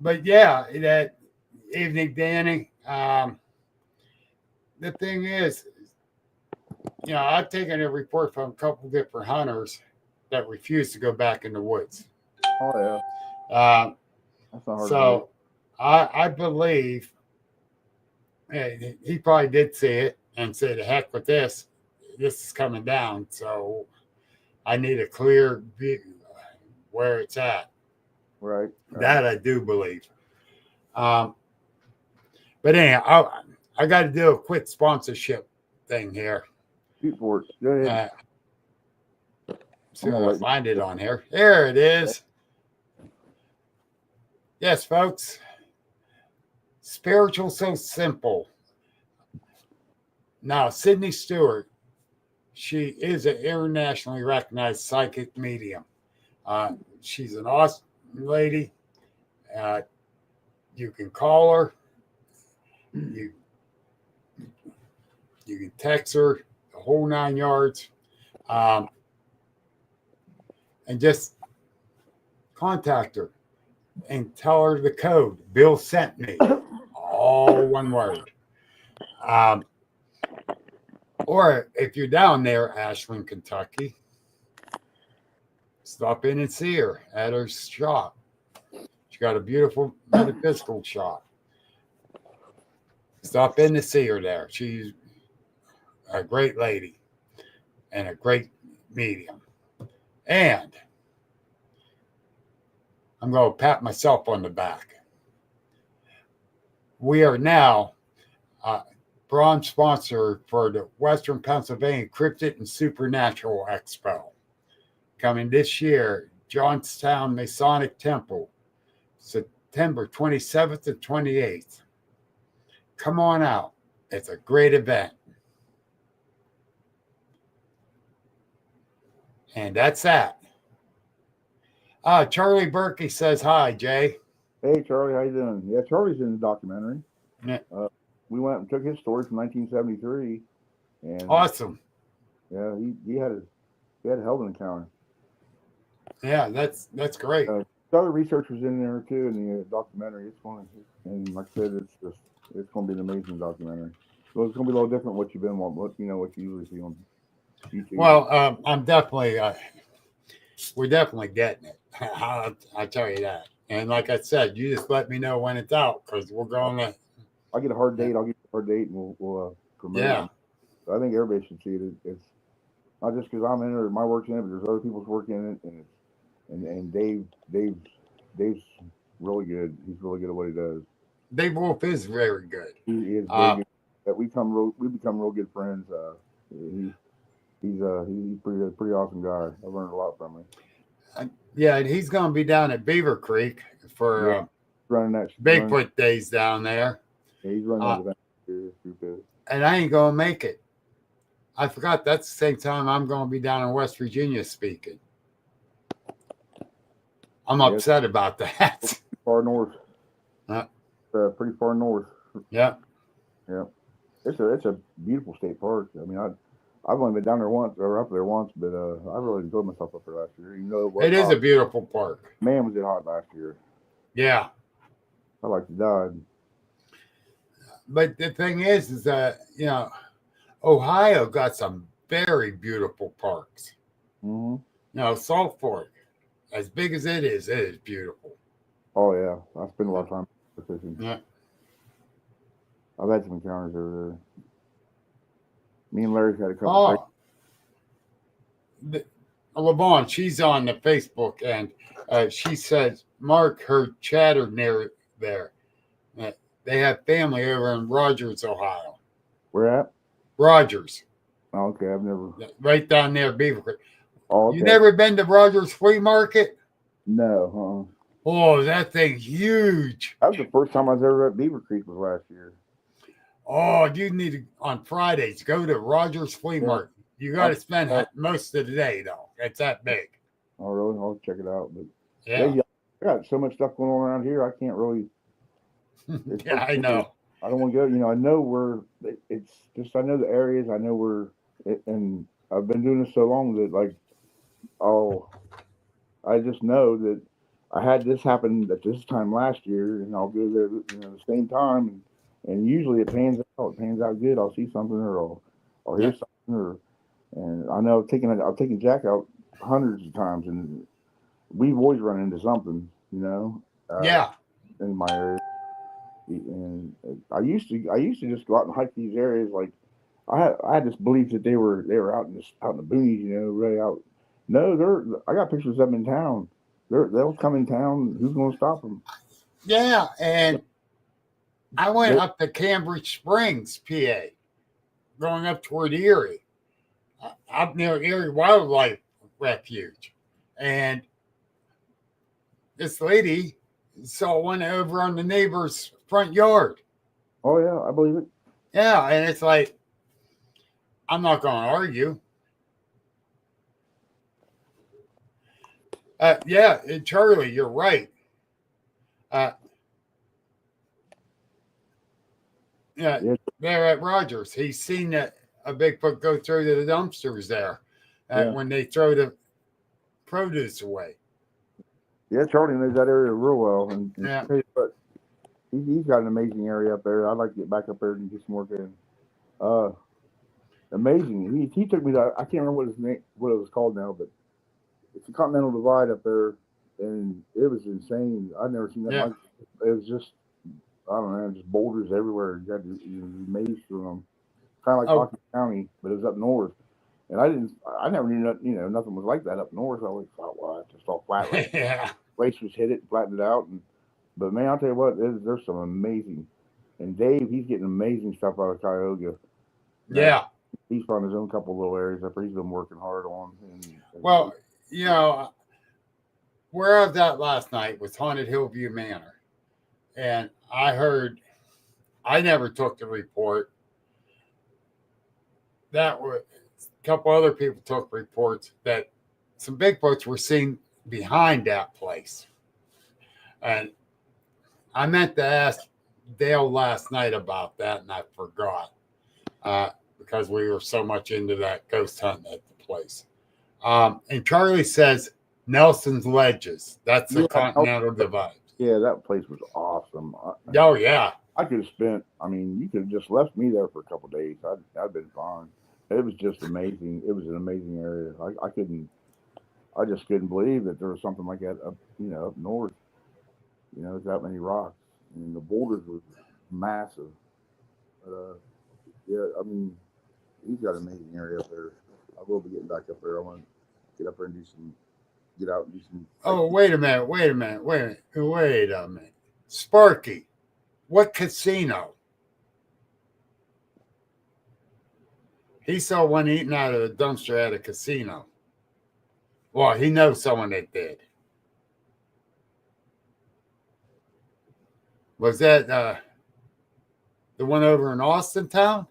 But yeah, that evening, Danny. The thing is, I've taken a report from a couple different hunters that refuse to go back in the woods. Oh yeah. That's not hard so I believe he probably did see it and said, "The heck with this. This is coming down. So I need a clear view where it's at." Right. That I do believe. But anyhow, I got to do a quick sponsorship thing here. Shoot for it. Go ahead. See if I can find it on here. There it is. Yes, folks. Spiritual So Simple. Now, Sydney Stewart, she is an internationally recognized psychic medium. She's an awesome lady. You can call her. You can text her, the whole 9 yards. And just contact her and tell her the code. Bill sent me. All one word. Or if you're down there, Ashland, Kentucky, stop in and see her at her shop. She got a beautiful metaphysical shop. Stop in to see her there. She's a great lady and a great medium. And I'm going to pat myself on the back. We are now bronze sponsor for the Western Pennsylvania Cryptid and Supernatural Expo. Coming this year, Johnstown Masonic Temple, September 27th and 28th. Come on out. It's a great event. And that's that. Charlie Berkey says hi, Jay. Hey, Charlie, how you doing? Yeah, Charlie's in the documentary. Yeah. We went and took his story from 1973, and awesome. Yeah, he had a hell of an encounter. Yeah, that's great. Other researchers in there too in the documentary. It's fun, and like I said, it's going to be an amazing documentary. So it's going to be a little different what you usually see on YouTube. Well, I'm definitely we're definitely getting it. I'll tell you that. And like I said, you just let me know when it's out because we're going to. I'll get a hard date. I'll get a hard date, and we'll promote it. So I think everybody should see it. It's not just because I'm in it or my work's in it, but there's other people's work in it, and Dave's really good. He's really good at what he does. Dave Wolf is very good. He is very good. We become real good friends. He's a pretty awesome guy. I've learned a lot from him. Yeah, and he's going to be down at Beaver Creek for running that Bigfoot days down there. Yeah, he's running that event. And I ain't going to make it. I forgot that's the same time I'm going to be down in West Virginia speaking. I'm upset about that. Far north. Pretty far north. Yeah. Yeah. It's a beautiful state park. I mean, I've only been down there once or up there once, but I really enjoyed myself up there last year. It is a beautiful park. Man, was it hot last year? Yeah. I like to die. But the thing is that Ohio got some very beautiful parks. Mm-hmm. Salt Fork, as big as it is beautiful. Oh yeah, I spend a lot of time fishing. Yeah. I've had some encounters over there. Me and Larry's had a couple. LaVon, she's on the Facebook, and she said Mark heard chatter near there. They have family over in Rogers, Ohio. Where at? Rogers. Oh, okay, I've never. Right down there, Beaver Creek. Oh, okay. You never been to Rogers Flea Market? No. Oh, that thing's huge. That was the first time I was ever at Beaver Creek was last year. Oh, you need to, on Fridays, go to Rogers Flea Market. You got to spend most of the day, though. It's that big. Oh, really? I'll check it out. But yeah, I got so much stuff going on around here. I can't really. Yeah, I know. I don't want to go. I know where it's just. I know the areas. I know where, and I've been doing this so long that Oh, I just know that I had this happen at this time last year, and I'll go there, the same time, and usually it pans out. It pans out good. I'll see something, or I'll hear Yeah. something, and I know I've taken Jack out hundreds of times, and we've always run into something, Yeah. in my area. And I used to just go out and hike these areas. Like I had this belief that they were out in the boonies, really out. No, I got pictures of them in town. They'll come in town. Who's going to stop them? Yeah. And I went up to Cambridge Springs, PA, going up toward Erie, up near Erie Wildlife Refuge. And this lady saw one over on the neighbor's front yard. Oh yeah, I believe it. Yeah. And it's like, I'm not going to argue. Yeah. And Charlie, you're right. Yeah. Yeah. There at Rogers, he's seen a Bigfoot go through to the dumpsters there Yeah. when they throw the produce away. Yeah, Charlie knows that area real well, and Yeah. tell you what, he's got an amazing area up there. I'd like to get back up there and get some work in. Amazing. He took me to, I can't remember what it was called now, but it's a Continental Divide up there, and it was insane. I'd never seen that. Yeah. It was just, I don't know, just boulders everywhere. You had to maze through them, kind of like Coshocton County, but it was up north. And I never knew nothing was like that up north. I always thought, well, it's just all flat. Yeah. Glaciers hit it, flattened it out, but man, I'll tell you what, there's some amazing. And Dave, he's getting amazing stuff out of Cuyahoga. Yeah. He's found his own couple little areas up there he's been working hard on. Well, where I was at last night was Haunted Hillview Manor. And I never took the report. That was a couple other people took reports that some Bigfoots were seen behind that place. And I meant to ask Dale last night about that, and I forgot because we were so much into that ghost hunting at the place. And Charlie says Nelson's Ledges. That's the Continental Divide. Yeah, that place was awesome. Oh, yeah. I could have spent, you could have just left me there for a couple of days. I'd been fine. It was just amazing. It was an amazing area. I just couldn't believe that there was something like that up north. With that many rocks. And the boulders were massive. But, yeah, he's got an amazing area up there. I will be getting back up there. I want to get up there and get out and do some. Oh, wait a minute. Sparky, what casino? He saw one eating out of the dumpster at a casino. Well, he knows someone that did. Was that the one over in Austin town?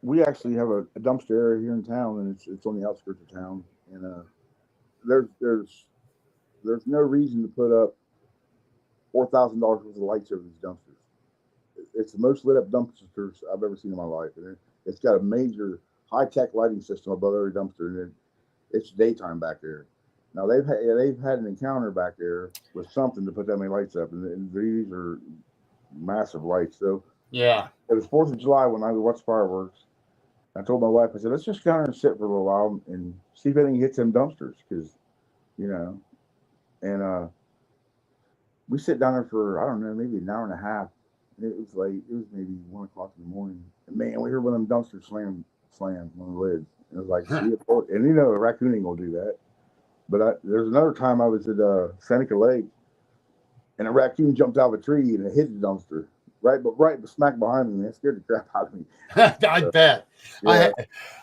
We actually have a dumpster area here in town, and it's on the outskirts of town. And there's no reason to put up $4,000 worth of lights over these dumpsters. It's the most lit up dumpsters I've ever seen in my life, and it's got a major high tech lighting system above every dumpster, and it's daytime back there. Now they've had an encounter back there with something to put that many lights up, and these are massive lights. So yeah, it was 4th of July when I watched fireworks. I told my wife, I said, let's just go down and sit for a little while and see if anything hits them dumpsters, because and we sit down there for, I don't know, maybe an hour and a half. And it was late. It was maybe 1 o'clock in the morning. And man, we heard one of them dumpsters slam on the lids. And it was like, and a raccoon ain't gonna do that. But there's another time I was at Seneca Lake, and a raccoon jumped out of a tree and it hit the dumpster right smack behind me. That scared the crap out of me. I bet. Yeah.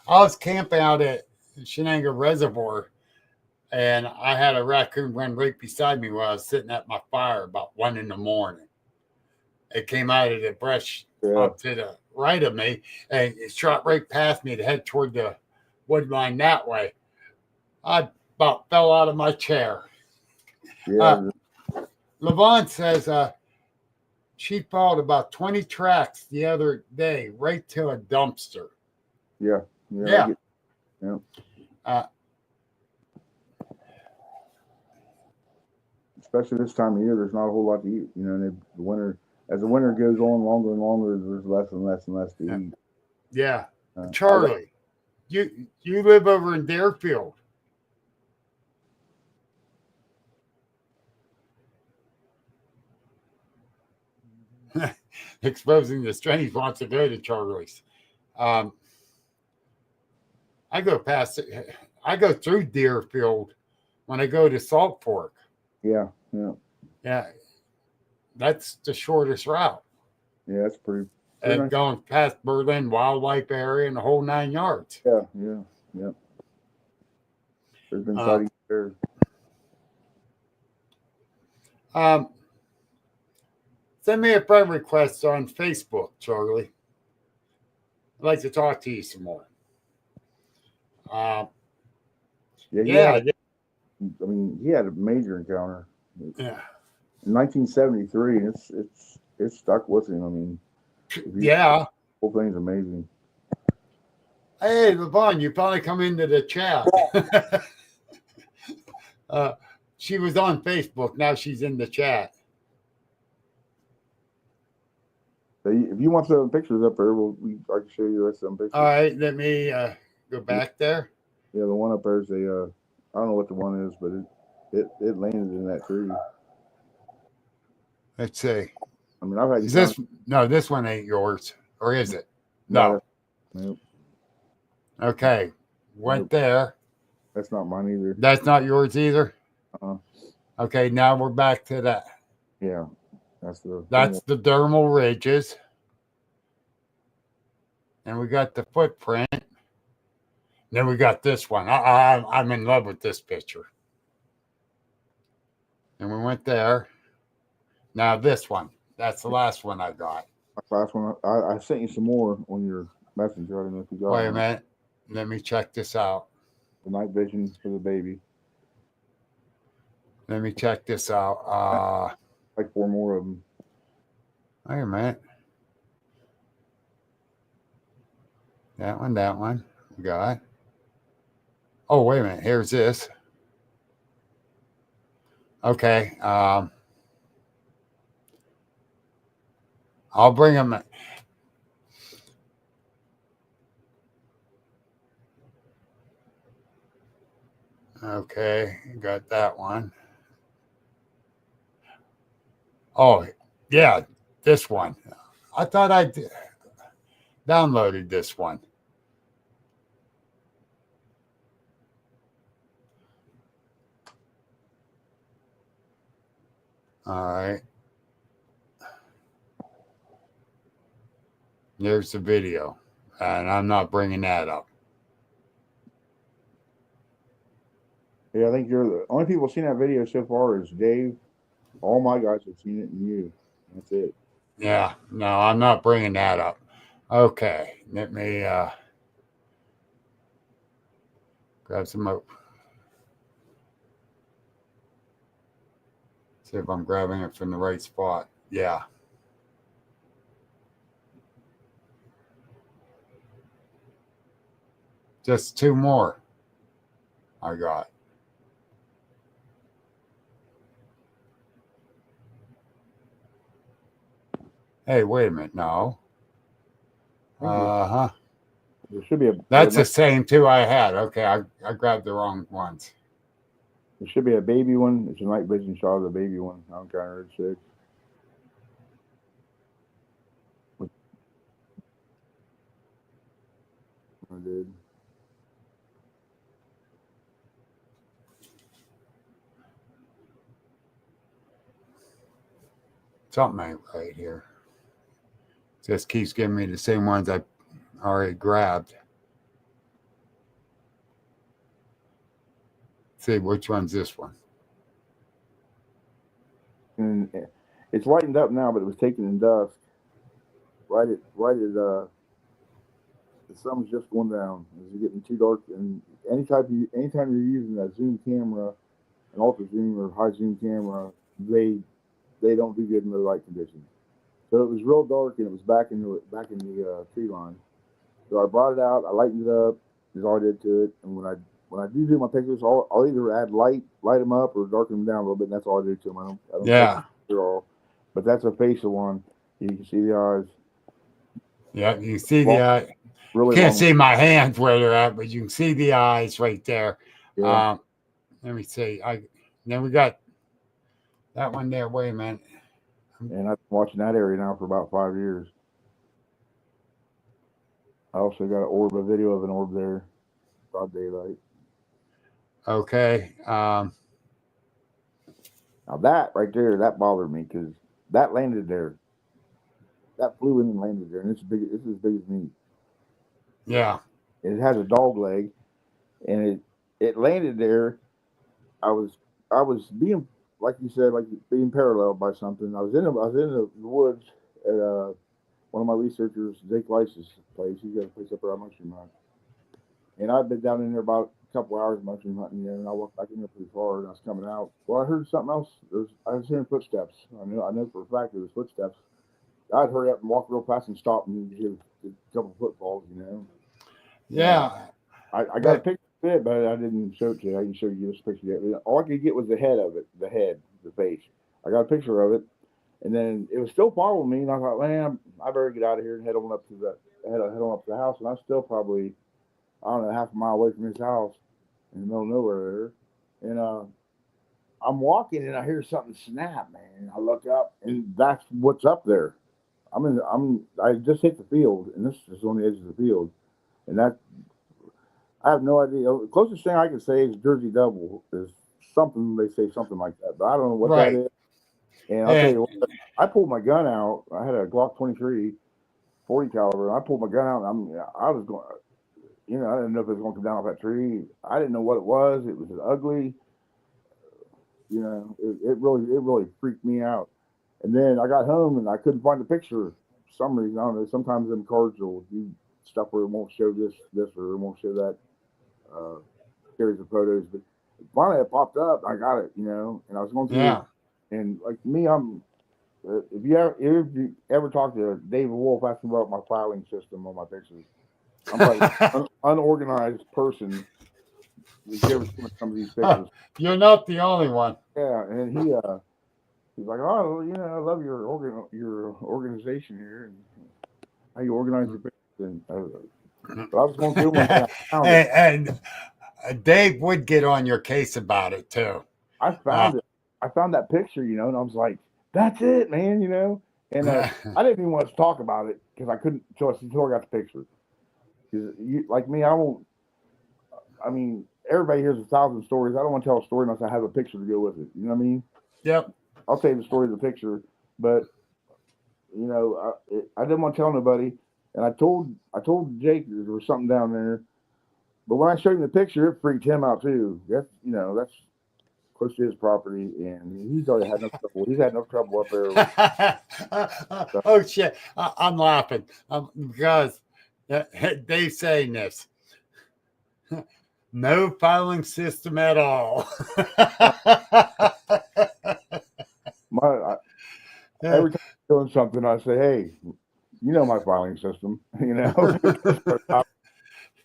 I was camping out at Shenango Reservoir, and I had a raccoon run right beside me while I was sitting at my fire about 1 a.m. It came out of the brush up to the right of me, and it shot right past me to head toward the wood line that way. I about fell out of my chair. Yeah. Levon says she followed about 20 tracks the other day right to a dumpster. Yeah. Yeah. I get, yeah. Uh, Especially this time of year, there's not a whole lot to eat. The winter, as the winter goes on longer and longer, there's less and less and less to eat. yeah. I got, Charlie, you live over in Deerfield. Exposing the strange wants to go to Charlie's. Um, I go past it. I go through Deerfield when I go to Salt Fork. yeah. Yeah, that's the shortest route. Yeah, that's pretty And nice. going past Berlin Wildlife Area and the whole 9 yards. Yeah. There's been sightings there. Send me a friend request on Facebook, Charlie. I'd like to talk to you some more. Yeah. I mean, he had a major encounter. Yeah. In 1973, it's stuck with him. I mean, Yeah. the whole thing's amazing. Hey, Levon, you probably come into the chat. She was on Facebook. Now she's in the chat. So if you want some pictures up there, I can show you the rest of them pictures. All right, let me go back there. Yeah, the one up there is I don't know what the one is, but it landed in that tree. Let's see. I mean, I've had is this no, this one ain't yours, or is it? No. Nope. Okay, went there. That's not mine either. That's not yours either. Okay, now we're back to that. Yeah, that's the dermal ridges, and we got the footprint. Then we got this one. I'm in love with this picture. And we went there. Now this one. That's the last one I got. Last one. I sent you some more on your messenger. I don't know if you got. Wait a minute. Let me check this out. The night vision for the baby. Let me check this out. Like 4 more of them. Wait a minute. That one. We got. Oh, wait a minute. Here's this. Okay. I'll bring them. Okay. Got that one. Oh, yeah. This one. I thought I downloaded this one. All right. There's the video. And I'm not bringing that up. Yeah, I think you're the only people seen that video so far is Dave. All my guys have seen it, and you. That's it. Yeah. No, I'm not bringing that up. Okay. Let me grab some more. See if I'm grabbing it from the right spot. Yeah. Just 2 more I got. Hey, wait a minute. No. There should be That's the same 2 I had. Okay, I grabbed the wrong ones. There should be a baby one. It's a night vision shot of the baby one. I'm kind of sick. I did. Something ain't right here. Just keeps giving me the same ones I already grabbed. See, which one's this one? And it's lightened up now, but it was taken in dusk. Right at the sun's just going down. It's getting too dark, and anytime you're using a zoom camera, an ultra zoom or high zoom camera, they don't do good in the light conditions. So it was real dark, and it was back in the tree line. So I brought it out. I lightened it up. Is all I did to it. And when I do my pictures, I'll either add light them up, or darken them down a little bit. And that's all I do to them. I don't touch Yeah. them at all. But that's a facial one. You can see the eyes. Yeah. You see the Long, eye. really Can't long. see my hands where they're at, but you can see the eyes right there. Yeah. Let me see. Then we got that one there. Wait a minute. And I've been watching that area now for about 5 years. I also got a video of an orb there, broad daylight. Okay. Now that right there, that bothered me because that landed there. That flew in and landed there, and it's big. It's as big as me. Yeah. It has a dog leg, and it landed there. I was being, like you said, like being paralleled by something. I was in the woods at one of my researchers, Jake Fouch's place. He's got a place up around Mushroom Hunt, and I've been down in there about a couple hours mushroom hunting, and I walked back in there pretty far, and I was coming out. Well, I heard something else. I was hearing footsteps. I know for a fact there was footsteps. I'd hurry up and walk real fast and stop and hear a couple of footfalls, Yeah. I got a picture of it, but I didn't show it to you. I didn't show you this picture yet. All I could get was the head of it, the face. I got a picture of it, and then it was still following me, and I thought, man, I better get out of here and head on up to the house. And I'm still probably, I don't know, half a mile away from his house in the middle of nowhere there. And I'm walking and I hear something snap, man. I look up and that's what's up there. I just hit the field, and this is on the edge of the field, and that I have no idea. The closest thing I can say is Jersey Devil is something. They say something like that, but I don't know what that Right. is. And I'll tell you what, I pulled my gun out. I had a Glock 23, 40 caliber. And I pulled my gun out. And I was going, I didn't know if it was going to come down off that tree. I didn't know what it was. It was ugly. It really freaked me out. And then I got home and I couldn't find the picture. For some reason, I don't know. Sometimes them cards will do stuff where it won't show this, or it won't show that series of photos. But finally, it popped up. I got it, and I was going through Yeah. it. And like me, I'm. If you ever talk to David Wolf, ask him about my filing system on my pictures. I'm like an unorganized person. If you ever see some of these pictures, You're not the only one. yeah, and he's like, oh, I love your organization here and how you organize your pictures. And but I was going through one and I found it. And Dave would get on your case about it too. I found it. I found that picture, and I was like, that's it, man, And I didn't even want to talk about it because I couldn't until I got the picture. Because like me, I won't. I mean, everybody hears 1,000 stories. I don't want to tell a story unless I have a picture to go with it. You know what I mean? Yep. I'll tell you the story of the picture, but I didn't want to tell nobody. And I told Jake there was something down there, but when I showed him the picture, it freaked him out too. That's close to his property, and he's already had enough trouble. He's had enough trouble up there. Oh shit! I'm laughing because Dave's saying this. No filing system at all. Every time I'm doing something, I say, "Hey, my filing system."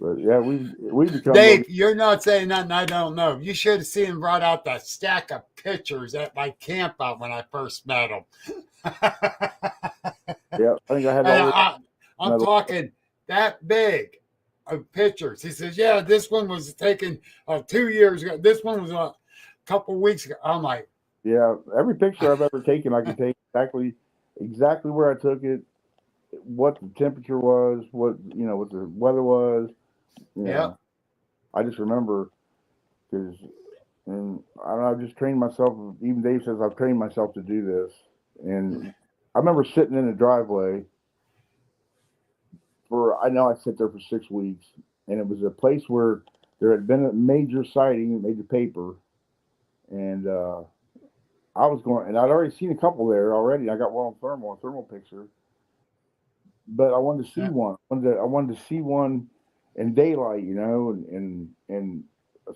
But yeah, we become. Dave, you're not saying nothing I don't know. You should have seen him brought out that stack of pictures at my camp out when I first met him. Yeah, I think I had. I'm talking that big of pictures. He says, "Yeah, this one was taken 2 years ago. This one was a couple weeks ago." I'm like, "Yeah, every picture I've ever taken, I can take exactly where I took it, what the temperature was, what the weather was." Yeah. I just remember because, and I don't know, I've just trained myself. Even Dave says I've trained myself to do this, and I remember sitting in the driveway I sit there for 6 weeks, and it was a place where there had been a major sighting, major paper, and I was going, and I'd already seen a couple there already. I got one on thermal picture, but I wanted to see one. I wanted to see one in daylight, and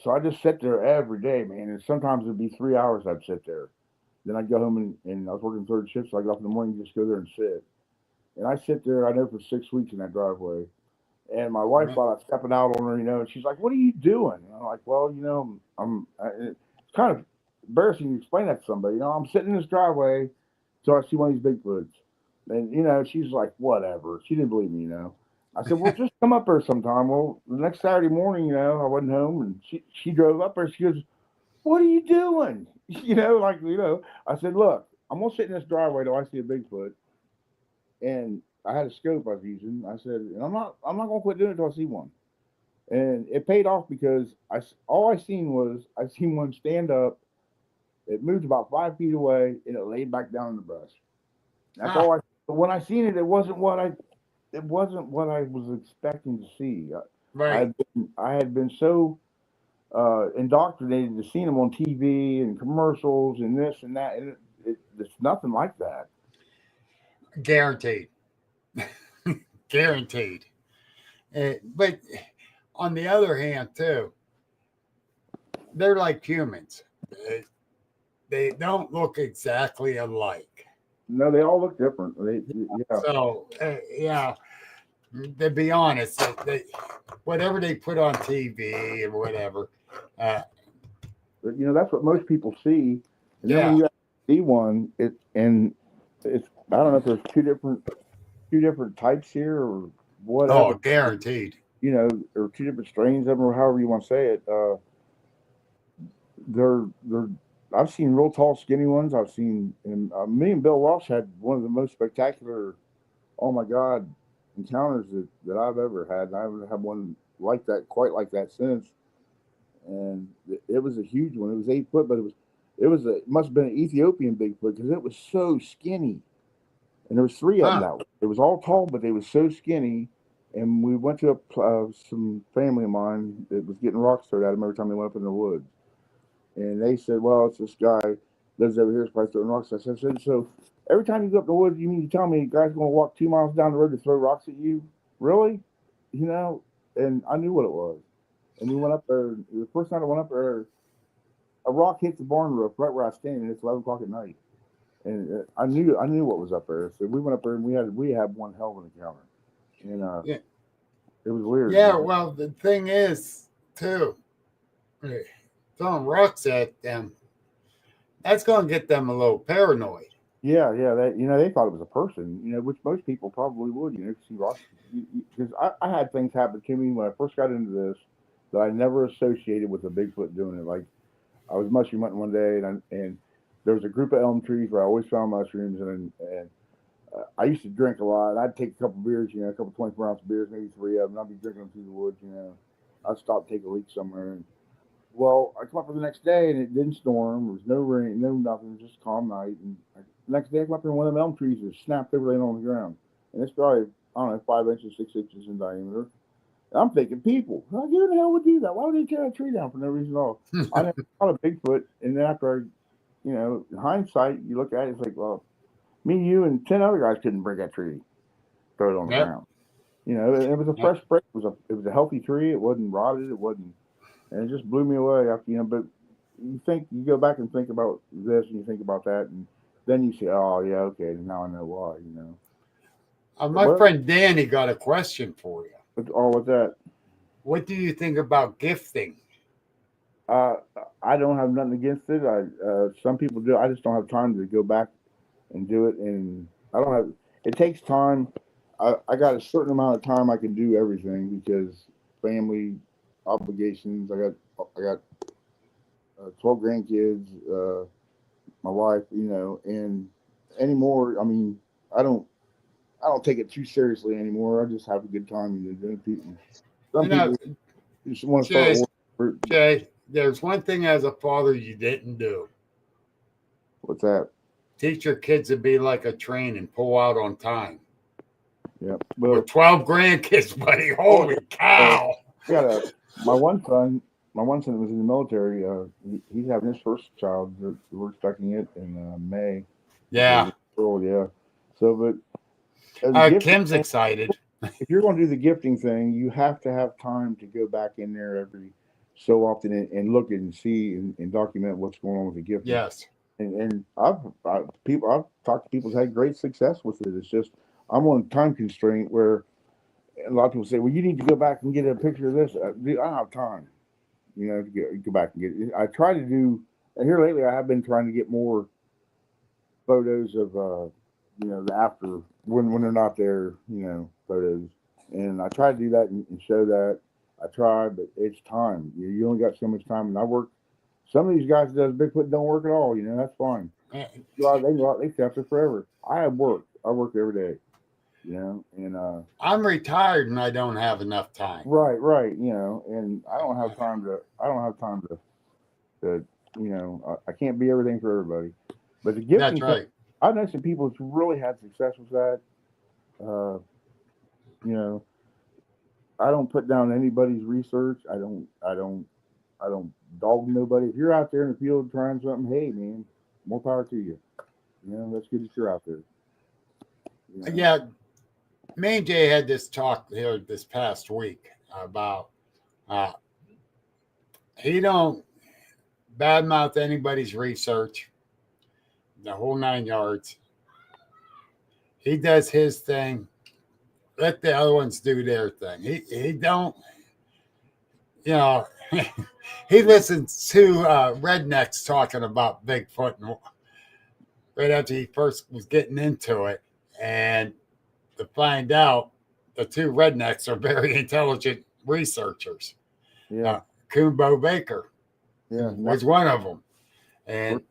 so I just sit there every day, man. And sometimes it'd be 3 hours I'd sit there. Then I'd go home and I was working third shift, so I got up in the morning and just go there and sit. And I sit there, I know, for 6 weeks in that driveway. And my wife thought I was stepping out on her, and she's like, "What are you doing?" And I'm like, "Well, it's kind of embarrassing to explain that to somebody. I'm sitting in this driveway till I see one of these Bigfoots." And she's like, "Whatever." She didn't believe me. I said, "Well, just come up there sometime." Well, the next Saturday morning, I wasn't home, and she drove up there. She goes, "What are you doing?" I said, "Look, I'm gonna sit in this driveway till I see a Bigfoot." And I had a scope I was using. I said, "And I'm not gonna quit doing it until I see one." And it paid off because all I seen one stand up. It moved about 5 feet away, and it laid back down in the brush. That's all I. But when I seen it, it wasn't what I was expecting to see. Right. I had been so indoctrinated to seeing them on TV and commercials and this and that, and it's nothing like that. Guaranteed. Guaranteed. But on the other hand, too, they're like humans. They don't look exactly alike. No, they all look different. Yeah. So, yeah, to be honest, whatever they put on TV or whatever. But that's what most people see. And then Yeah. when you see one, it's I don't know if there's two different types here or whatever. Oh, guaranteed. Or two different strains of them, or however you want to say it. They're I've seen real tall, skinny ones. I've seen, and me and Bill Walsh had one of the most spectacular, oh my God, encounters that I've ever had. And I haven't had one like that, quite like that since. And it was a huge one. It was 8 foot, but it must have been an Ethiopian Bigfoot because it was so skinny. And there was three of them that way. It was all tall, but they was so skinny. And we went to some family of mine that was getting rocks thrown at them every time they went up in the woods. And they said, "Well, it's this guy lives over here, is probably throwing rocks." I said, "So every time you go up the woods, you mean you tell me the guy's going to walk 2 miles down the road to throw rocks at you? Really?" And I knew what it was. And we went up there. The first night I went up there, a rock hit the barn roof right where I was standing. It's 11 o'clock at night, and I knew what was up there. So we went up there and we had one hell of an encounter, and Yeah. it was weird. Yeah. Well, the thing is, too, throwing rocks at them, that's going to get them a little paranoid. Yeah. They thought it was a person. Which most people probably would. See rocks because I had things happen to me when I first got into this that I never associated with a Bigfoot doing it. Like I was mushroom hunting one day, and there was a group of elm trees where I always found mushrooms, and I used to drink a lot. I'd take a couple beers, a couple 24-ounce beers, maybe 3 of them. I'd be drinking them through the woods. I'd stop, take a leak somewhere, and well, I come up for the next day, and it didn't storm. There was no rain, no nothing. It was just a calm night. And the next day, I come up there, and one of them elm trees was snapped over laying on the ground, and it's probably 5 inches, 6 inches in diameter. I'm thinking people. Like, who the hell would do that? Why would they tear a tree down for no reason at all? I never thought of Bigfoot. And then after, in hindsight, you look at it, it's like, well, me, you, and 10 other guys couldn't break that tree, throw it on the ground. It was a fresh break. It was a healthy tree. It wasn't rotted. It wasn't, and it just blew me away after, but you go back and think about this and you think about that, and then you say, oh, yeah, okay, now I know why, My friend Danny got a question for you. What's that? What do you think about gifting? I don't have nothing against it. Some people do. I just don't have time to go back and do it, and I don't have. It takes time. I got a certain amount of time I can do everything because family obligations. I got 12 grandkids, my wife, and anymore. I mean, I don't take it too seriously anymore. I just have a good time doing people. Some people just want to start. Jay, there's one thing as a father you didn't do. What's that? Teach your kids to be like a train and pull out on time. Yeah. With 12 grandkids, buddy. Holy cow. My one son was in the military. He's having his first child. We're expecting it in May. Yeah. Yeah. So, but Kim's excited. If you're going to do the gifting thing, you have to have time to go back in there every so often and look and see and document what's going on with the gifting. Yes. And I've talked to people who've had great success with it. It's just I'm on a time constraint where a lot of people say, well, you need to go back and get a picture of this. Dude, I don't have time, to go back and get it. I try to do, and here lately I have been trying to get more photos of, the after, when they're not there, photos. And I try to do that and show that. I try, but it's time. You only got so much time. And I work, some of these guys that does Bigfoot don't work at all, that's fine. They go out, they stay up there forever. I have work. I work every day. And I'm retired and I don't have enough time. Right, and I don't have time to I can't be everything for everybody. But the gifting, that's right. I've known some people who's really had success with that. I don't put down anybody's research. I don't dog nobody. If you're out there in the field trying something, hey man, more power to you. That's good that you're out there. Yeah. Me and Jay had this talk here this past week about he don't badmouth anybody's research, the whole 9 yards. He does his thing. Let the other ones do their thing. He don't, he listens to rednecks talking about Bigfoot right after he first was getting into it, and to find out the two rednecks are very intelligent researchers. Yeah. Coombo Baker was one of them. And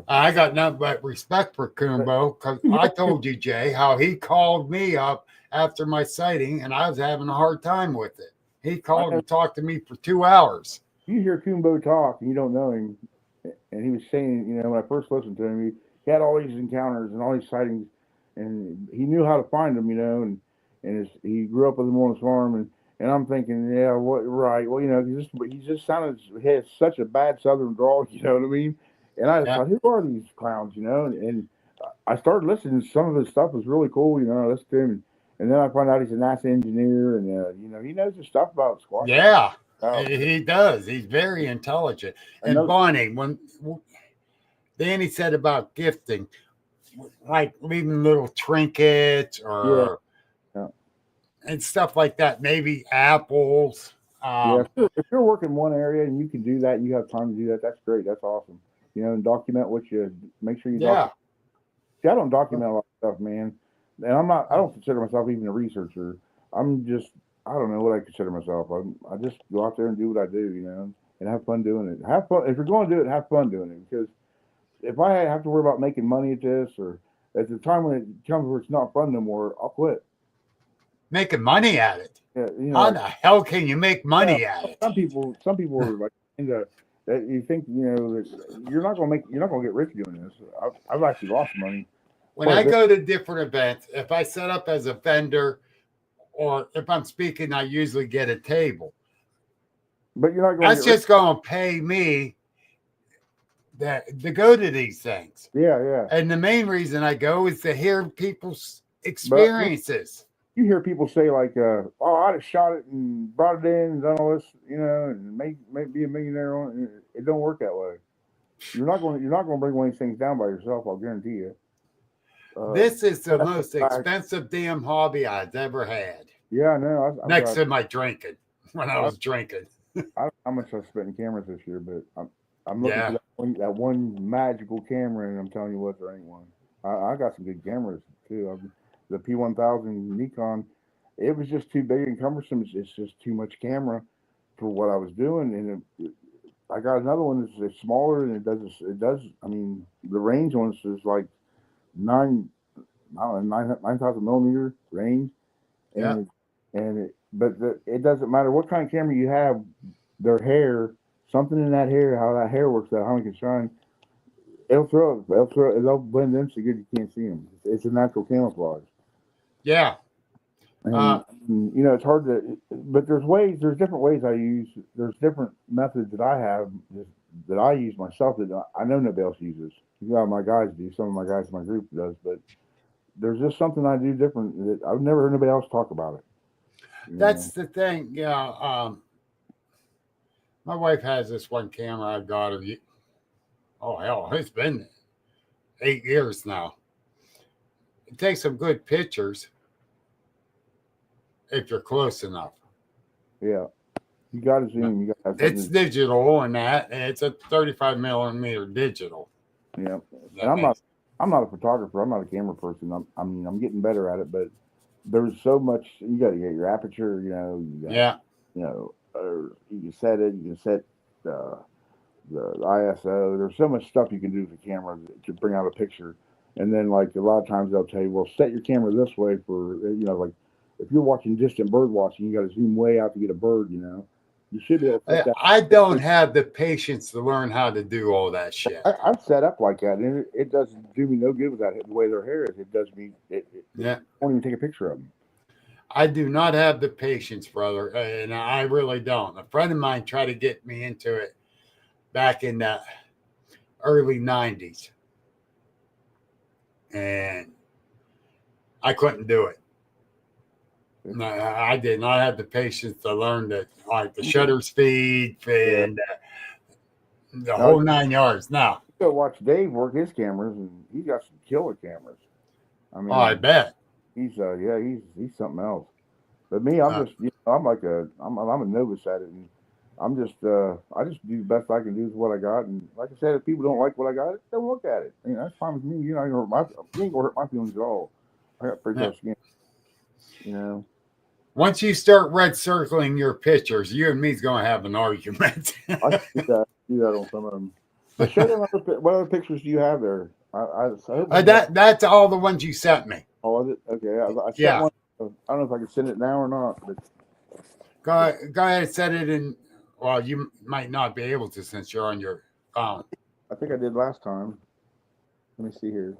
I got nothing but respect for Coombo because I told you, Jay, how he called me up after my sighting and I was having a hard time with it. He called and talked to me for 2 hours. You hear Coombo talk and you don't know him. And he was saying, when I first listened to him, he had all these encounters and all these sightings. And he knew how to find them, and he grew up with them on his farm, and I'm thinking, yeah, right, well, he just sounded, he had such a bad Southern drawl, you know what I mean? And I thought, who are these clowns, and I started listening. Some of his stuff was really cool, I listened to him, and then I found out he's a NASA engineer, and he knows his stuff about squash. Yeah, he does. He's very intelligent. And Bonnie, when Danny said about gifting, like leaving little trinkets or and stuff like that, maybe apples. If you're working one area and you can do that, and you have time to do that, that's great. That's awesome. And document what you make sure you document. See, I don't document a lot of stuff, man. And I don't consider myself even a researcher. I'm just, I don't know what I consider myself. I just go out there and do what I do, and have fun doing it. Have fun. If you're going to do it, have fun doing it, because if I have to worry about making money at this, or at the time when it comes where it's not fun no more, I'll quit. Making money at it? Yeah, how the hell can you make money at it? Some people are like into that. You think that you're not going to get rich doing this. I've actually lost money. When I go to different events, if I set up as a vendor, or if I'm speaking, I usually get a table. But you're not going. That's just going to pay me to go to these things. Yeah. And the main reason I go is to hear people's experiences. You hear people say like, "Oh, I'd have shot it and brought it in and done all this, and make be a millionaire on it." It don't work that way. You're not going to bring one of these things down by yourself. I'll guarantee you. This is the most expensive damn hobby I've ever had. Yeah, I know. Next to my drinking, when I was drinking. I don't know how much I spent in cameras this year, but I'm looking for that one magical camera, and I'm telling you what, there ain't one. I got some good cameras too. The P1000 Nikon, it was just too big and cumbersome. It's just too much camera for what I was doing, and I got another one that's smaller, and it does. I mean, the range on this is like 9,000 millimeter range, and it doesn't matter what kind of camera you have. Their hair, something in that hair, how that hair works, that how it can shine. They'll blend in so good you can't see them. It's a natural camouflage. Yeah. And, it's hard to, but there's different ways I use. There's different methods that I have that I use myself that I know nobody else uses. My guys do. Some of my guys in my group does, but there's just something I do different that I've never heard anybody else talk about it. That's the thing. Yeah. My wife has this one camera I got her. Oh hell, it's been 8 years now. It takes some good pictures. if you're close enough. Yeah. You got to zoom. You got to have It's something. digital, and it's a 35 millimeter digital. Yeah. That And I'm makes- not a photographer. I'm not a camera person. I'm getting better at it, but there's so much. You got to get your aperture. Yeah. Or you can set it. You can set the ISO. There's so much stuff you can do with the camera to bring out a picture. And then, like, a lot of times they'll tell you, well, set your camera this way for, like if you're watching distant bird watching, you got to zoom way out to get a bird. You should be able to set that. I don't have the patience to learn how to do all that shit. I've set up like that, and it doesn't do me no good with that the way their hair is. It does me. Yeah. I won't even take a picture of them. I do not have the patience, brother, and I really don't. A friend of mine tried to get me into it back in the early 90s, and I couldn't do it. No, I did not have the patience to learn the shutter speed and the whole 9 yards. Now, go watch Dave work his cameras, and he's got some killer cameras. I mean, I bet he's he's something else. But me, I'm just I'm a novice at it, and I just do the best I can do with what I got. And like I said, if people don't like what I got, don't look at it. That's fine with me. You ain't gonna hurt my feelings at all. I got pretty tough skin. Once you start red circling your pictures, you and me's gonna have an argument. I do that on some of them. But show them what other pictures do you have there? That's all the ones you sent me. Oh, is it? Okay, I sent one. I don't know if I can send it now or not. But go ahead and send it in. Well, you might not be able to since you're on your phone. I think I did last time. Let me see here.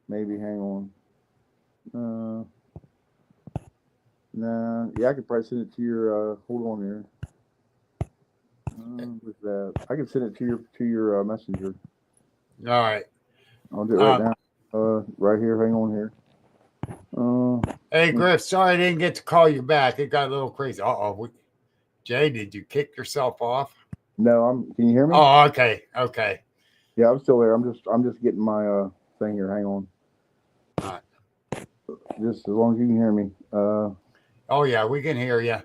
Maybe hang on. Nah, yeah, I could probably send it to your. Hold on here. With that, I can send it to your messenger. All right. I'll do it right now. Right here. Hang on here. Hey, Griff. Sorry I didn't get to call you back. It got a little crazy. Jay, did you kick yourself off? No, Can you hear me? Oh, okay. Okay. Yeah, I'm still there. I'm just getting my thing here. Hang on. All right. Just as long as you can hear me. Oh yeah, we can hear you.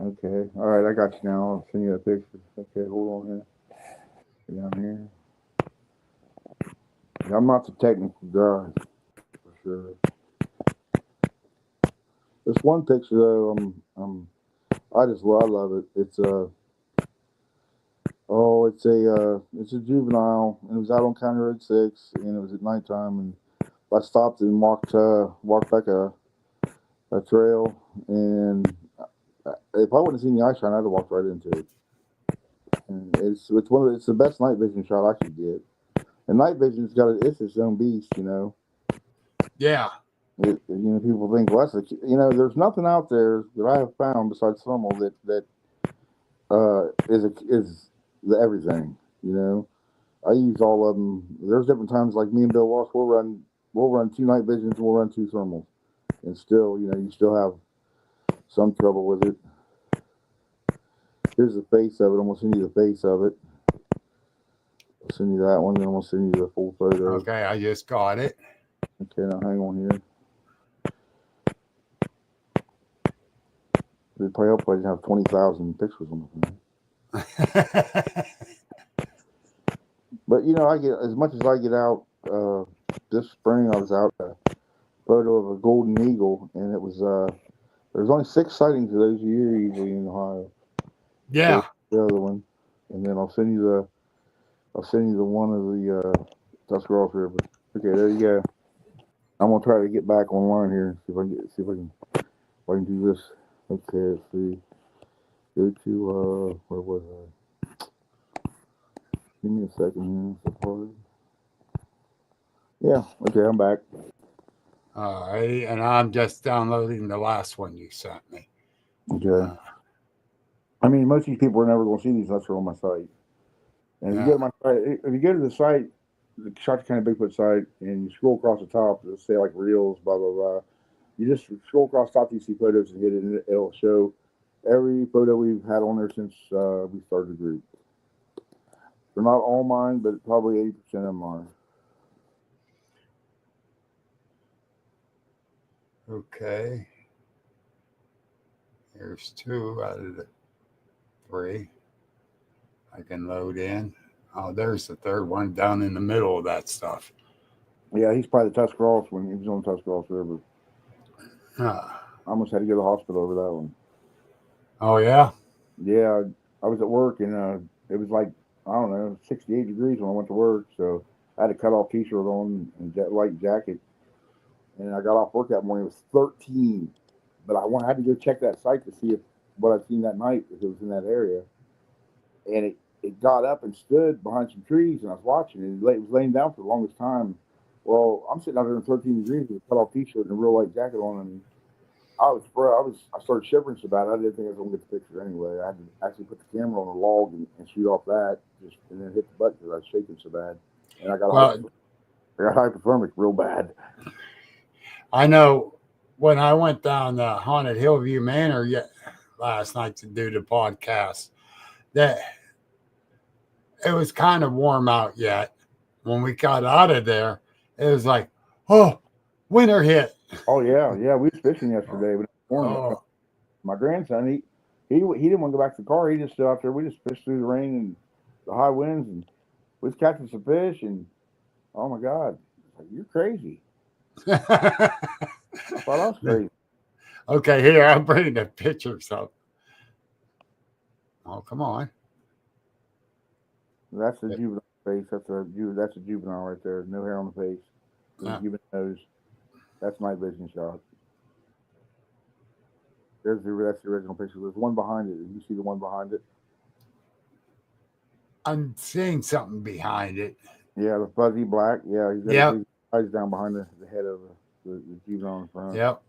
Okay. All right, I got you now. I'll send you a picture. Okay, hold on here. Down here. Yeah, I'm not the technical guy, for sure. This one picture though, I love it. It's it's a juvenile, and it was out on County Road 6, and it was at nighttime, and I stopped and walked back a trail, and if I wouldn't have seen the eye shine, I'd have walked right into it. And it's the best night vision shot I could get. And night vision's it's its own beast, Yeah. People think, well, there's nothing out there that I have found besides thermal that is the everything. I use all of them. There's different times, like me and Bill Walsh, we'll run 2 night visions, we'll run 2 thermals, and still, you still have some trouble with it. Here's the face of it. I'm gonna send you the face of it. I'll send you that one, then I'm gonna send you the full photo. Okay, I just got it. Okay, now hang on here. It'd probably help if I didn't have 20,000 pictures on the phone. But I get as much as I get out. This spring I was out a photo of a golden eagle, and it was there's only 6 sightings of those a year usually in Ohio. Yeah. So the other one, and then I'll send you the one of the Tuscarawas River. Okay, there you go. I'm gonna try to get back online here. See if I can do this. Okay, let's see. Go to where was I? Give me a second here. Yeah. Okay, I'm back. All right, and I'm just downloading the last one you sent me. Okay. I mean, most of these people are never going to see these unless they're on my site. And if you go to my site, if you go to the site, the Coshocton County Bigfoot site, and you scroll across the top, it'll say like reels, blah blah blah. You just scroll across the top, you see photos and hit it, and it'll show every photo we've had on there since we started the group. They're not all mine, but probably 80% of them are. Okay. Here's 2 out of the 3 I can load in. Oh, there's the third one down in the middle of that stuff. Yeah, he's probably the Tuscarawas when he was on the Tuscarawas River. Uh, I almost had to go to the hospital over that one. oh, yeah? Yeah, I was at work and it was like, I don't know, 68 degrees when I went to work. So I had a cut off t shirt on and light jacket. And I got off work that morning. It was 13. But I had to go check that site to see if what I'd seen that night, if it was in that area. And it got up and stood behind some trees, and I was watching it. It was laying down for the longest time. Well, I'm sitting out there in 13 degrees with a cut off t shirt and a real light jacket on, and I started shivering so bad I didn't think I was gonna get the picture anyway. I had to actually put the camera on a log and shoot off that, and then hit the button because I was shaking so bad, and I got hypothermic real bad. I know when I went down the Haunted Hillview Manor last night to do the podcast, that it was kind of warm out yet. When we got out of there, it was like, oh, winter hit. Oh yeah, yeah. We was fishing yesterday, but it was warm. Oh, My grandson, he didn't want to go back to the car. He just stood out there. We just fished through the rain and the high winds, and we was catching some fish. And oh my God, you're crazy. I thought I was crazy. okay, here, I'll bring the pictures up. Oh, come on. That's the juvenile face. That's a juvenile right there. No hair on the face. Juvenile nose. That's night vision shot. That's the original picture. There's one behind it. You see the one behind it? I'm seeing something behind it. Yeah, the fuzzy black. Yeah, he's got his eyes down behind the head of the juvenile in front. Yep.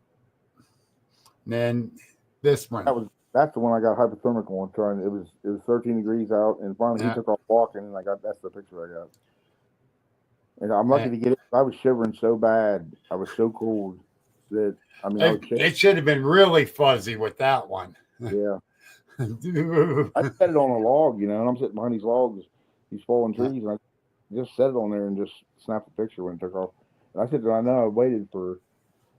And then this one. That's the one I got hypothermic on. It was 13 degrees out, and finally he took off walking, and that's the picture I got. And I'm lucky to get it. I was shivering so bad. I was so cold that it should have been really fuzzy with that one. Yeah. I set it on a log, and I'm sitting behind these logs, these fallen trees, and I just set it on there and just snapped the picture when it took off. And I said, I know I waited for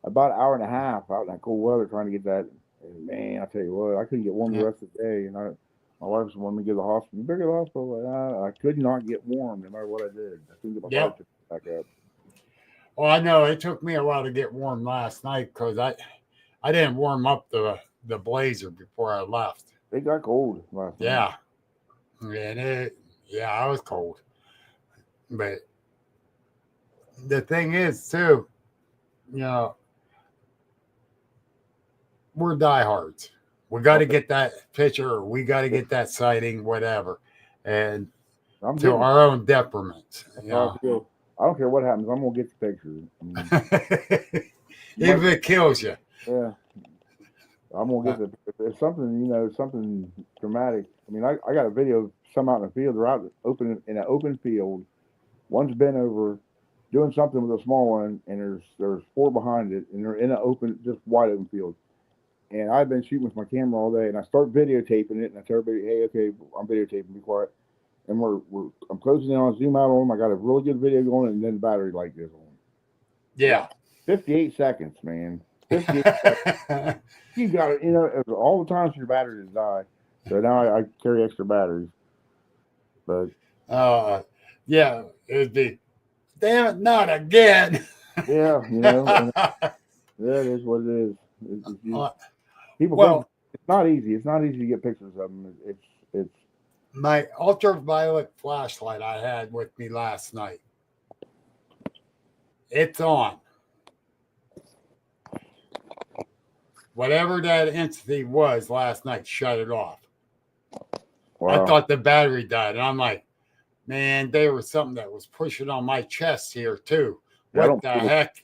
about an hour and a half out in that cold weather trying to get that. And man, I tell you what, I couldn't get warm the rest of the day, and my wife was wanting me to go to the hospital. You better go to the hospital. I could not get warm no matter what I did. I couldn't get my heart back up. Well, I know it took me a while to get warm last night because I didn't warm up the blazer before I left. It got cold last night. Yeah. And I was cold. But the thing is, too, we're diehards. We got to get that picture, or we got to get that sighting, whatever. And to our own detriment. I don't care what happens. I'm going to get the picture. If it kills you. Yeah. I'm going to get if something, something dramatic. I mean, I got a video of some out in the field. They're out in an open field. One's bent over doing something with a small one, and there's 4 behind it, and they're in an open, just wide open field. And I've been shooting with my camera all day, and I start videotaping it, and I tell everybody, hey, okay, I'm videotaping, be quiet. And I'm closing in on, zoom out on them. I got a really good video going, and then the battery light goes on. Yeah. 58 seconds, man. 58 seconds. You got it, all the times your batteries die. So now I carry extra batteries. But yeah, it'd be, damn it, not again. Yeah, yeah, it is what it is. People it's not easy. It's not easy to get pictures of them. It's my ultraviolet flashlight I had with me last night. It's on. Whatever that entity was last night, shut it off. Wow. I thought the battery died. And I'm like, man, there was something that was pushing on my chest here, too. What the heck?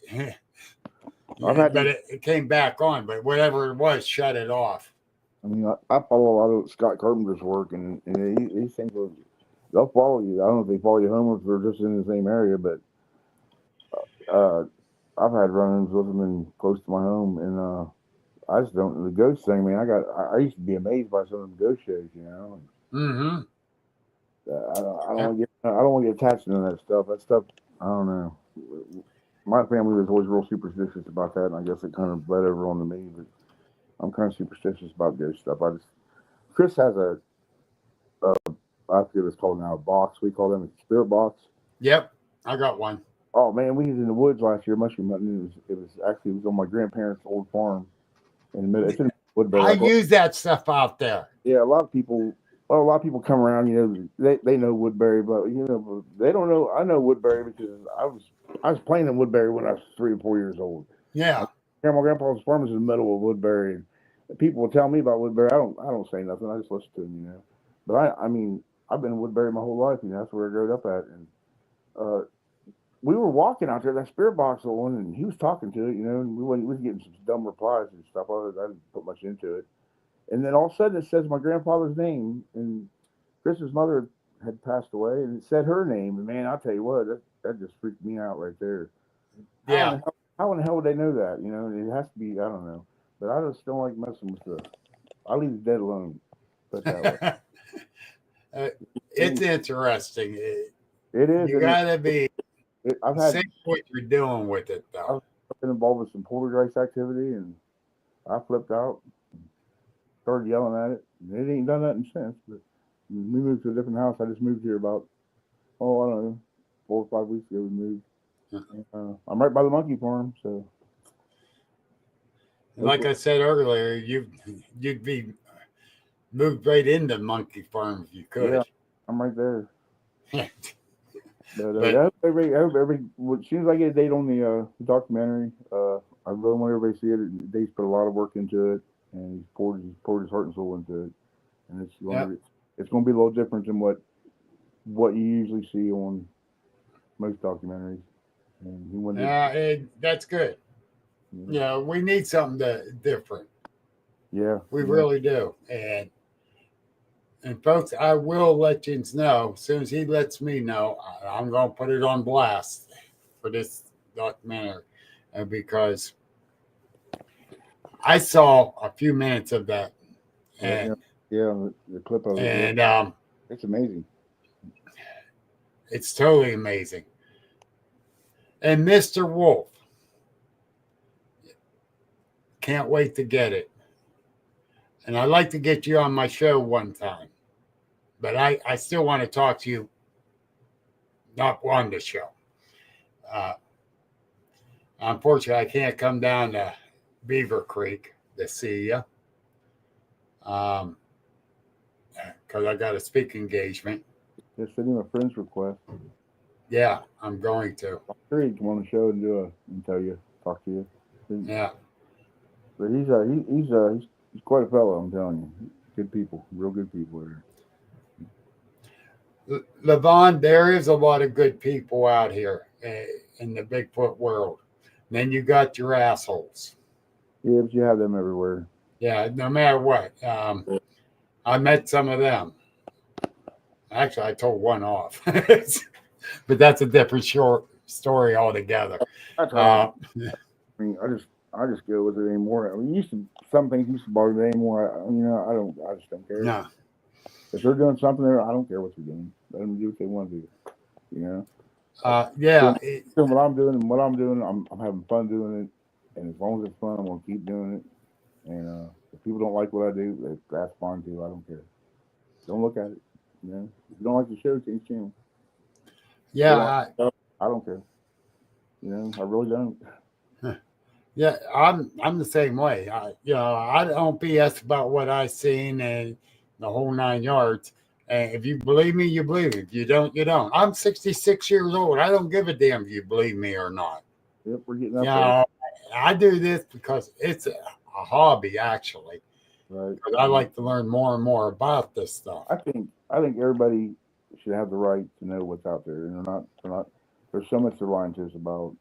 But it came back on. But whatever it was, shut it off. I mean, I follow a lot of Scott Carpenter's work, and these things they'll follow you. I don't know if they follow you home or if they're just in the same area, but I've had run-ins with them in close to my home, and I just don't. The ghost thing, man. I used to be amazed by some of the ghost shows, Mm-hmm. I don't want to get attached to that stuff. That stuff, I don't know. My family was always real superstitious about that, and I guess it kind of bled over onto me. But I'm kind of superstitious about ghost stuff. Chris has I forget what it's called now, a box. We call them a spirit box. Yep, I got one. Oh man, we was in the woods last year, mushroom hunting. It was on my grandparents' old farm in the middle. It's in Woodbury. I use that stuff out there. Yeah, a lot of people come around. They know Woodbury, but they don't know. I know Woodbury because I was playing in Woodbury when I was 3 or 4 years old. Yeah. My grandpa's farm is in the middle of Woodbury, and people will tell me about Woodbury. I don't say nothing. I just listen to them. But I mean, I've been in Woodbury my whole life. That's where I grew up at. And uh, we were walking out there, that spirit box one, and he was talking to it. And we was getting some dumb replies and stuff. I didn't put much into it. And then all of a sudden, it says my grandfather's name, and Chris's mother had passed away, and it said her name. And man, I'll tell you what, that just freaked me out right there. Yeah. How in the hell would they know that? It has to be, I don't know. But I just don't like messing with I leave the dead alone. Put it that way. It's interesting. It is. You gotta be I've see what you're doing with it, though. I've been involved with some poltergeist activity, and I flipped out, started yelling at it. It ain't done nothing since. But we moved to a different house. I just moved here about, I don't know, 4 or 5 weeks ago. We moved. I'm right by the monkey farm, so. Like I said earlier, you'd be moved right into monkey farm if you could. Yeah, I'm right there. But I hope as soon as I get a date on the documentary, I really want everybody to see it. Dave's put a lot of work into it, and he's poured his heart and soul into it, and it's going to be a little different than what you usually see on most documentaries. And he wanted that's good. Yeah, we need something different. Yeah, we really do. And folks, I will let you know as soon as he lets me know. I'm going to put it on blast for this documentary because I saw a few minutes of that. And, the clip of it. And it's amazing. It's totally amazing. And Mr. Wolf, can't wait to get it. And I'd like to get you on my show one time. But I still want to talk to you, not on the show. Unfortunately, I can't come down to Beaver Creek to see you because I got a speaking engagement. Just send him a friend's request. Yeah, I'm going to. I'm sure he'd come on the show and talk to you. Yeah. But he's quite a fellow, I'm telling you. Good people, real good people there. Levon, there is a lot of good people out here in the Bigfoot world. And then you got your assholes. Yeah, but you have them everywhere. Yeah, no matter what. I met some of them. Actually, I told one off. But that's a different short story altogether. I just go with it anymore. I mean, some things used to bother me anymore. I just don't care. No. If they're doing something there, I don't care what they're doing. Let them do what they want to do. Yeah. Doing what I'm doing and what I'm doing, I'm having fun doing it. And as long as it's fun, I'm gonna keep doing it. And if people don't like what I do, that's fine too. I don't care. Don't look at it. If you don't like the show, change channel. Yeah. I don't care. I really don't. Yeah, I'm the same way. I don't BS about what I seen and the whole 9 yards. And if you believe me, you believe me. If you don't, you don't. I'm 66 years old. I don't give a damn if you believe me or not. Yep, we're getting up there. I do this because it's a hobby, actually. Right. Because I like to learn more and more about this stuff. I think everybody should have the right to know what's out there, and they're not. There's so much they're lying to us about.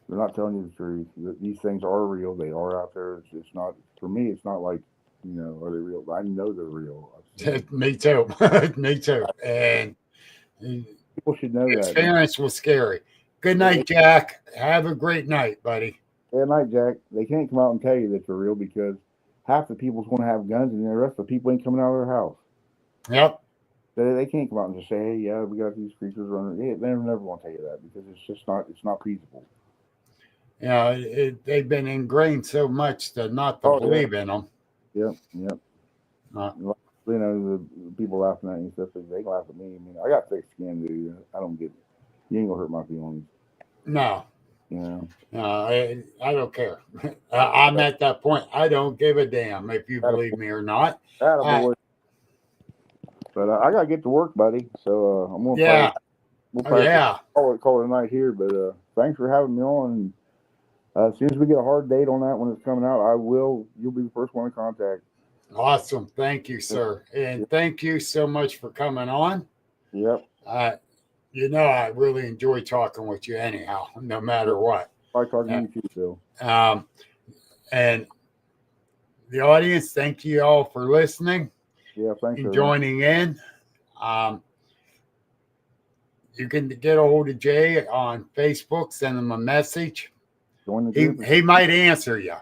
They're not telling you the truth. These things are real. They are out there. It's not, for me, it's not like, are they real? I know they're real. Me too. Me too. And people should know that. Experience was scary. Good night, Jack. Have a great night, buddy. Good night, Jack. They can't come out and tell you that they're real because half the people's going to have guns and the rest of the people ain't coming out of their house. Yep. They can't come out and just say, hey, yeah, we got these creatures running. They're never going to tell you that because it's just not, it's not feasible. You know, they've been ingrained so much to not to believe in them. Yep. You know, the people laughing at you and stuff, they laugh at me. I mean, I got thick skin, dude. I don't get, you ain't gonna hurt my feelings. No. You know? I don't care. I'm at that point. I don't give a damn if you believe me or not. Attaboy. But I gotta get to work, buddy. So I'm gonna we'll probably call it a night here. But thanks for having me on. As soon as we get a hard date on that when it's coming out, you'll be the first one to contact. Awesome. Thank you, sir. And thank you so much for coming on. Yep. You know, I really enjoy talking with you anyhow, no matter what. I like talking to you too, Bill. And the audience, thank you all for listening. Yeah, thanks and joining in. You can get a hold of Jay on Facebook, send him a message. Join the group. He might answer you.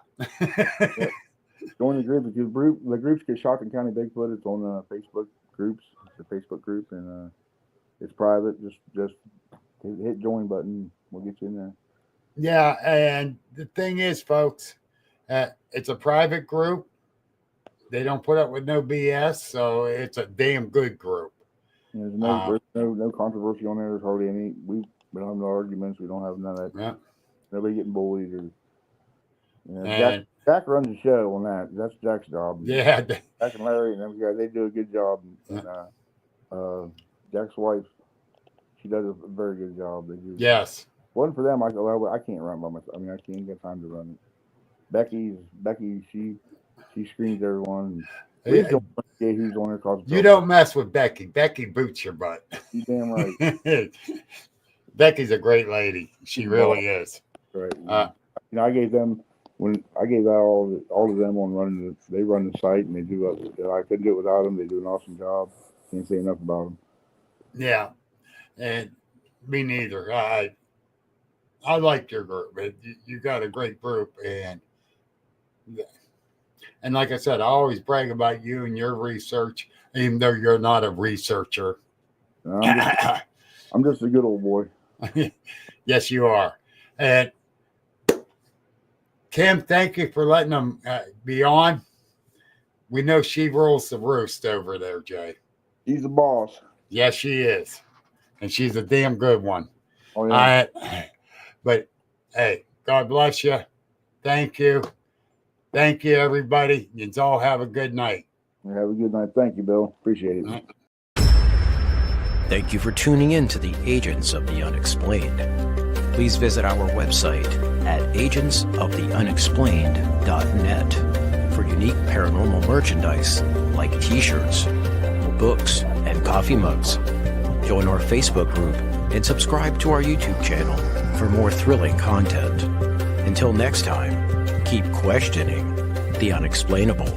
Join the group. The group's Coshocton County Bigfoot. It's on Facebook groups. It's a Facebook group, and it's private. Just hit join button. We'll get you in there. Yeah, and the thing is, folks, it's a private group. They don't put up with no BS, so it's a damn good group. There's no controversy on there. There's hardly any. We don't have no arguments. We don't have none of that. Yeah. Nobody getting bullied or. Jack runs the show on that. That's Jack's job. Yeah. Jack and Larry and them guys, they do a good job. And Jack's wife, she does a very good job. They do. Yes. Wasn't for them, I can't run by myself. I mean, I can't get time to run it. Becky, she screens everyone. Who's on her cause. You don't mess with Becky. Becky boots your butt. You damn right. Becky's a great lady. She really is. Right. I gave them all of them on running. They run the site and they do. I couldn't do it without them. They do an awesome job. Can't say enough about them. Yeah, and me neither. I like your group. You got a great group, and like I said, I always brag about you and your research, even though you're not a researcher. I'm just a good old boy. Yes, you are. And Kim, thank you for letting them be on. We know she rules the roost over there, Jay. She's the boss. Yes, she is. And she's a damn good one. Oh, yeah. But, hey, God bless you. Thank you. Thank you, everybody. You all have a good night. Have a good night. Thank you, Bill. Appreciate it. Thank you for tuning in to the Agents of the Unexplained. Please visit our website at agentsoftheunexplained.net for unique paranormal merchandise like t-shirts, books, and coffee mugs. Join our Facebook group and subscribe to our YouTube channel for more thrilling content. Until next time, keep questioning the unexplainable.